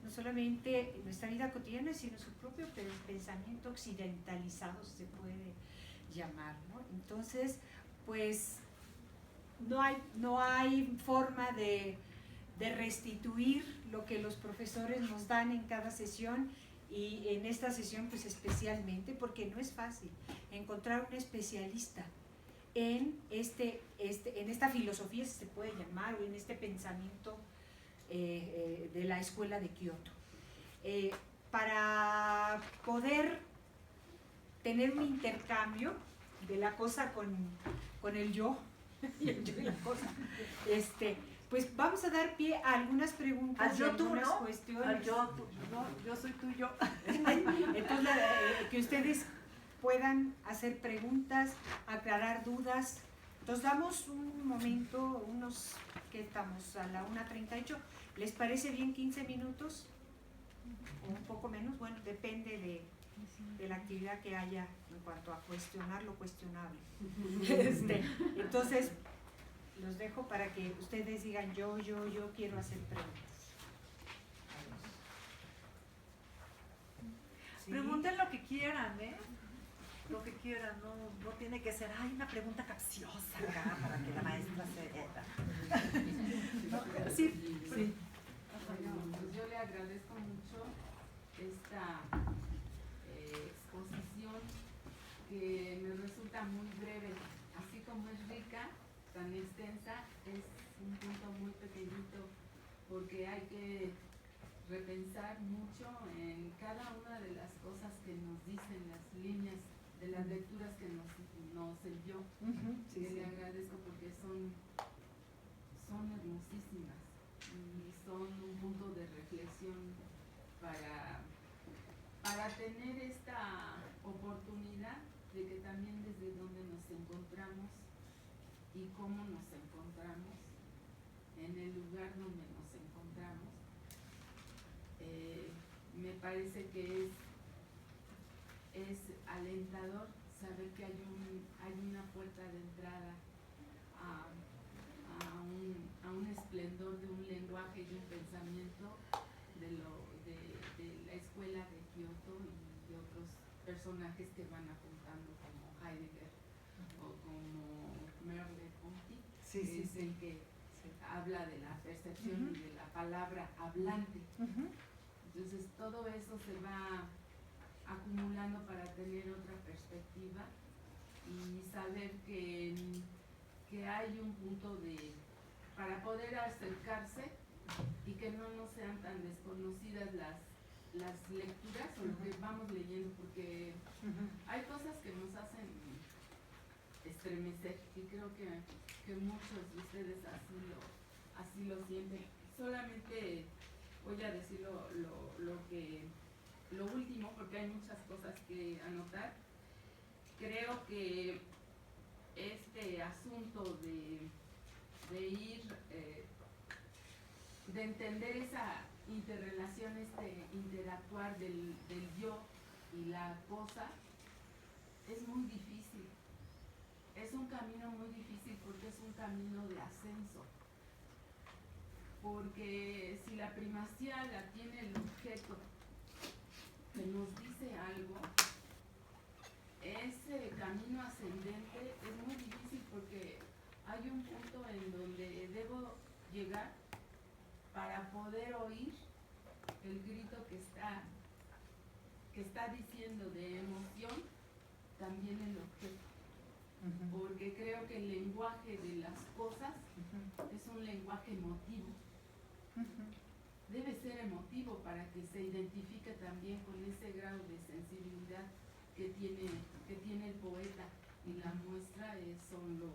no solamente nuestra vida cotidiana, sino su propio pensamiento occidentalizado, se puede llamar, ¿no? Entonces, pues, no hay forma de restituir lo que los profesores nos dan en cada sesión, y en esta sesión pues especialmente, porque no es fácil encontrar un especialista en esta filosofía, si se puede llamar, o en este pensamiento de la escuela de Kioto. Para poder tener un intercambio de la cosa con el yo, y el yo y la cosa, Pues vamos a dar pie a algunas preguntas Al y yo tú, algunas ¿no? cuestiones. Al yo tú. No, yo soy tuyo. Entonces, que ustedes puedan hacer preguntas, aclarar dudas. Entonces, damos un momento, ¿qué estamos? A la 1:38. ¿Les parece bien 15 minutos? ¿O un poco menos? Bueno, depende de la actividad que haya en cuanto a cuestionar lo cuestionable. Entonces, los dejo para que ustedes digan yo quiero hacer preguntas. ¿Sí? Pregunten lo que quieran, ¿eh? Lo que quieran, no tiene que ser, ay, una pregunta capciosa acá para que la maestra se... No, sí, sí. Bueno, pues yo le agradezco mucho esta exposición que me resulta muy breve, así como es rica, tan extensa, es un punto muy pequeñito porque hay que repensar mucho en cada una de las cosas que nos dicen las líneas de las lecturas que nos envió. Sí, Le agradezco porque son hermosísimas y son un punto de reflexión para tener esta oportunidad de que también desde donde nos encontramos y cómo nos encontramos, en el lugar donde nos encontramos, me parece que es alentador saber que hay una puerta de entrada a un esplendor de un lenguaje y de un pensamiento de la escuela de Kioto y de otros personajes que van apuntando como Heidegger o como Merleau-Ponty, que es el que habla de la percepción y de la palabra hablante. Entonces todo eso se va acumulando para tener otra perspectiva y saber que hay un punto para poder acercarse y que no nos sean tan desconocidas las lecturas o lo que vamos leyendo, porque hay cosas que nos hacen estremecer y creo que muchos de ustedes así lo sienten. Solamente voy a decir lo último, porque hay muchas cosas que anotar. Creo que este asunto de ir, de entender esa interrelación, interactuar del yo y la cosa, es muy difícil. Es un camino muy difícil porque es un camino de ascenso. Porque si la primacía la tiene el objeto que nos dice algo, ese camino ascendente es muy difícil porque hay un punto en donde debo llegar para poder oír el grito que está diciendo de emoción también el objeto. Porque creo que el lenguaje de las cosas es un lenguaje emotivo. Debe ser emotivo para que se identifique también con ese grado de sensibilidad que tiene el poeta, y la muestra son los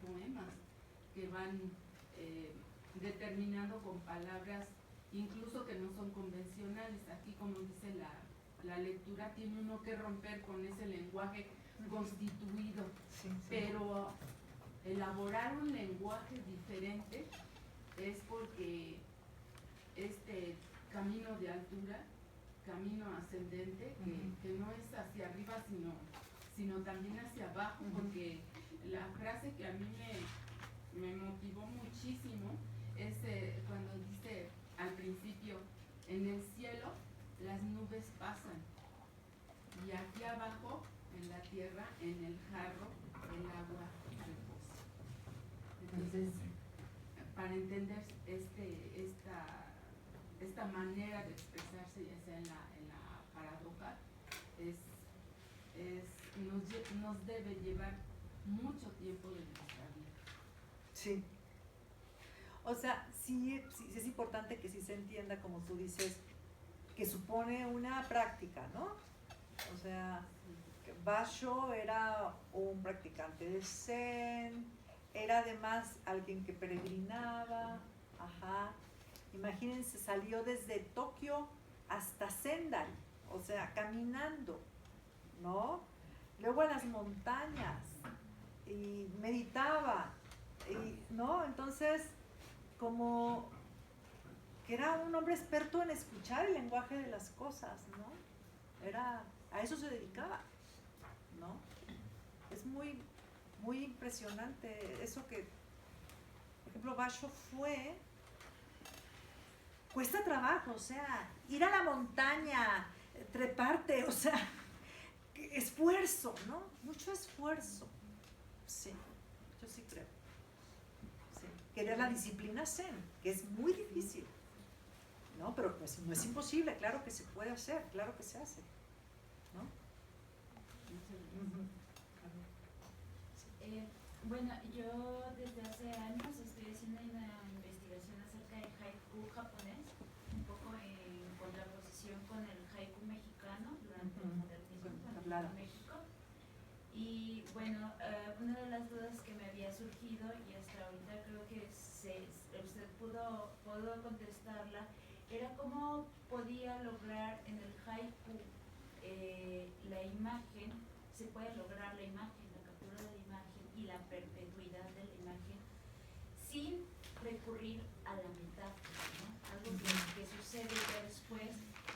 poemas que van determinando con palabras incluso que no son convencionales. Aquí, como dice la lectura, tiene uno que romper con ese lenguaje constituido, pero elaborar un lenguaje diferente es porque este camino de altura, camino ascendente, que no es hacia arriba sino también hacia abajo, porque la frase que a mí me motivó muchísimo es cuando dice al principio: en el cielo las nubes pasan y aquí abajo en la tierra, en el jarro, el agua reposa. Entonces, para entender esta manera de expresarse, ya sea en la paradoja, nos debe llevar mucho tiempo de nuestra vida. Sí. O sea, sí es importante que sí se entienda, como tú dices, que supone una práctica, ¿no? O sea, Basho era un practicante de Zen, era además alguien que peregrinaba, ajá. Imagínense, salió desde Tokio hasta Sendai, o sea, caminando, ¿no? Luego a las montañas, y meditaba, ¿no? Entonces, como que era un hombre experto en escuchar el lenguaje de las cosas, ¿no? A eso se dedicaba, ¿no? Es muy, muy impresionante eso que, por ejemplo, Basho cuesta trabajo, o sea, ir a la montaña, treparte, o sea, esfuerzo, ¿no? Mucho esfuerzo, sí, yo sí creo. Sí. Que era la disciplina Zen, que es muy difícil, ¿no? Pero pues no es imposible, claro que se puede hacer, claro que se hace, ¿no? Bueno, yo desde hace años estoy haciendo una investigación acerca del haiku japonés, un poco en contraposición con el haiku mexicano durante el modernismo en México. Y bueno, una de las dudas que me había surgido, y hasta ahorita creo que usted pudo contestarla, era cómo podía lograr en el haiku la imagen, se puede lograr la imagen, la captura de la imagen y la perpetuidad de la imagen sin recurrir a la metáfora, ¿no? Algo que sucede ya después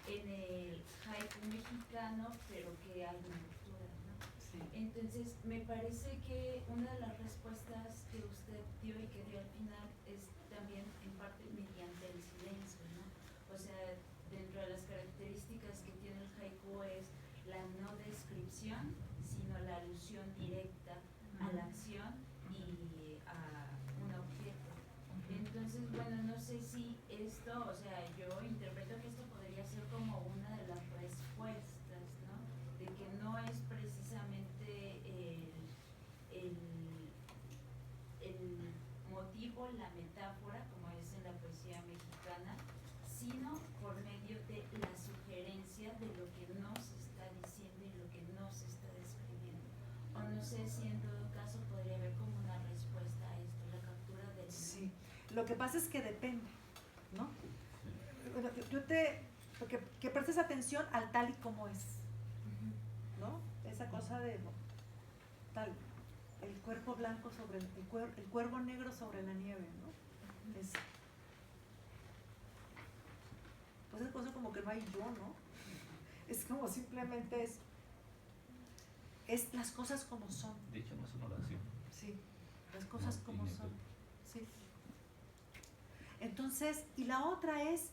en el haiku mexicano, pero que hay una ruptura, ¿no? Sí. Entonces, me parece que una de las respuestas que usted dio y que dio al final es también en parte mediante el silencio, ¿no? O sea, dentro de las características que tiene el haiku es la no descripción, sino la alusión directa a la acción y a un objeto. Entonces, bueno, no sé si esto, o sea, yo interpreto que esto podría ser como una de las respuestas, ¿no? De que no es precisamente el motivo, la metáfora, como es en la poesía mexicana, sino por medio de la sugerencia de lo que no se está diciendo y lo que no se está describiendo. O no sé si en todo caso podría haber como una respuesta a esto, la captura del... Sí, lo que pasa es que depende, ¿no? Bueno, porque que prestes atención al tal y como es, ¿no? Esa cosa de tal, el cuerpo blanco sobre el cuervo negro sobre la nieve, ¿no? Pues es cosa como que no hay yo, ¿no? Es como simplemente es las cosas como son. De hecho, no es una oración. Sí, las cosas como son. Sí. Entonces, y la otra es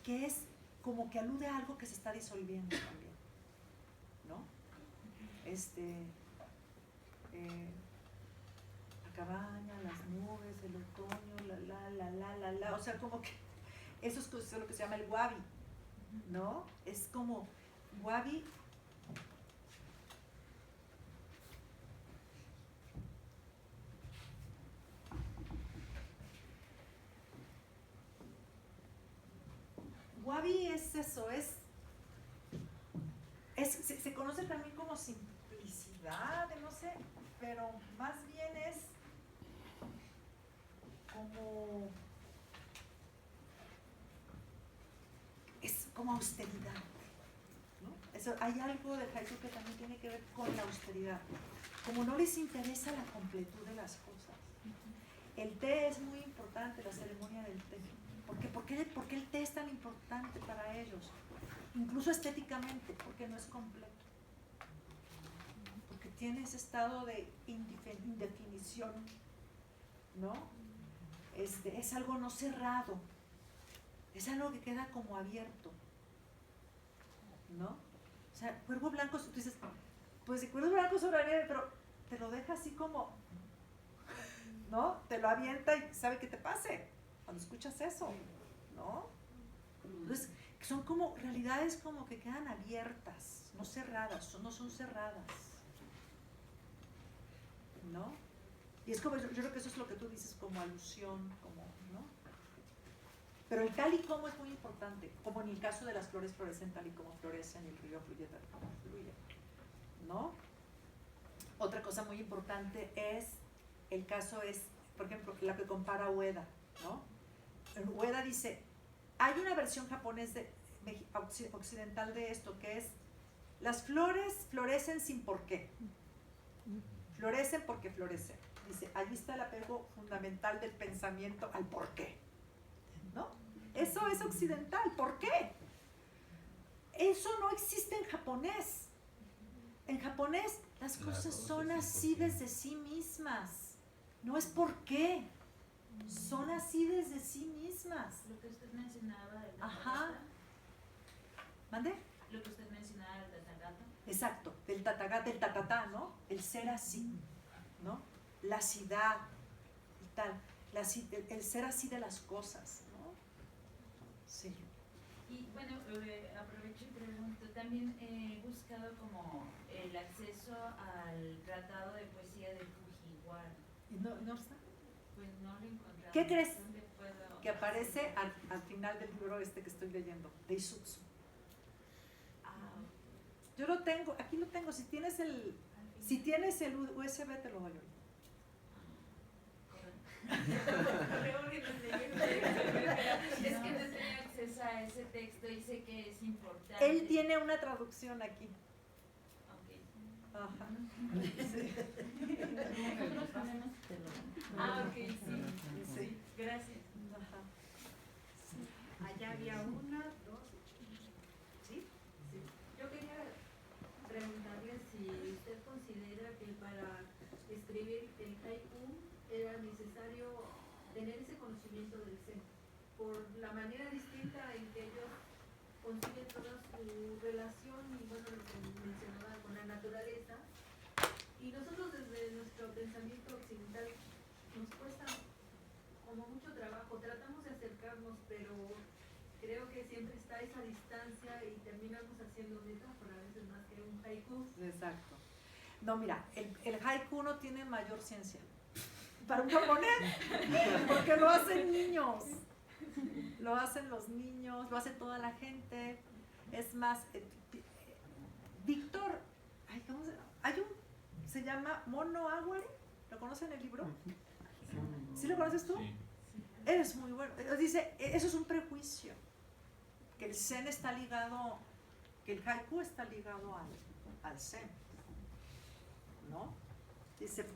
que es como que alude a algo que se está disolviendo también, ¿no? La cabaña, las nubes, el otoño, o sea, como que eso es lo que se llama el wabi, ¿no? Es como wabi. Wabi es eso, se conoce también como simplicidad, no sé, pero más bien es como austeridad, ¿no? Eso, hay algo del haiku que también tiene que ver con la austeridad. Como no les interesa la completud de las cosas. El té es muy importante, la ceremonia del té. ¿Por qué el té es tan importante para ellos? Incluso estéticamente, porque no es completo. Porque tiene ese estado de indefinición, ¿no? Es algo no cerrado, es algo que queda como abierto, ¿no? O sea, cuervo blanco, tú dices, pues el cuervo blanco sobre la nieve, pero te lo deja así como, ¿no? Te lo avienta y sabe que te pase cuando escuchas eso, ¿no? Entonces, son como realidades como que quedan abiertas, no cerradas, no son cerradas, ¿no? Y es como, yo creo que eso es lo que tú dices como alusión, como, ¿no? Pero el tal y como es muy importante, como en el caso de las flores florecen tal y como florecen y el río fluye tal y como fluye, ¿no? Otra cosa muy importante es el caso es, por ejemplo, la que compara Ueda, ¿no? Ueda dice, hay una versión japonesa occidental de esto, que es, las flores florecen sin por qué. Florecen porque florecen. Dice, allí está el apego fundamental del pensamiento al por qué, ¿no? Eso es occidental, ¿por qué? Eso no existe en japonés. En japonés las cosas son así desde sí mismas. No es por qué. Son así desde sí mismas. Lo que usted mencionaba del Ajá. tatagata. ¿Mande? Lo que usted mencionaba del tatagata. Exacto, del tatagata, del tatatá, ¿no? El ser así, ¿no? La acidad y tal. El ser así de las cosas, ¿no? Sí. Y bueno, aprovecho y pregunto, también he buscado como el acceso al tratado de poesía de Fujiwara. ¿Y no está? Pues no lo he encontrado. ¿Qué crees? ¿Dónde puedo Que aparece acceder? al final del libro este que estoy leyendo, de Isutsu. Ah, Yo lo tengo, aquí lo tengo. Si tienes el USB te lo doy hoy. Es que no tenía acceso a ese texto y sé que es importante. Él tiene una traducción aquí. Ok. Ajá. Ah, ok, sí. Sí. Gracias. Ajá. Allá había una, dos. ¿Sí? Yo quería preguntarle si usted considera que para escribir el haiku era necesario tener ese conocimiento del zen, por la manera distinta en que ellos conciben toda su relación y bueno, lo que mencionaba con la naturaleza. Y nosotros desde nuestro pensamiento occidental nos cuesta como mucho trabajo, tratamos de acercarnos, pero creo que siempre está esa distancia y terminamos haciendo metáfora a veces más que un haiku. Exacto. No, mira, el haiku no tiene mayor ciencia para un japonés, porque lo hacen niños, lo hacen los niños, lo hace toda la gente. Es más, Víctor, ¿cómo se llama? Se llama Mono Awari, ¿lo conocen el libro? ¿Sí lo conoces tú? Sí. Es muy bueno. Dice, eso es un prejuicio, que el zen está ligado, que el haiku está ligado al zen, ¿no? Dice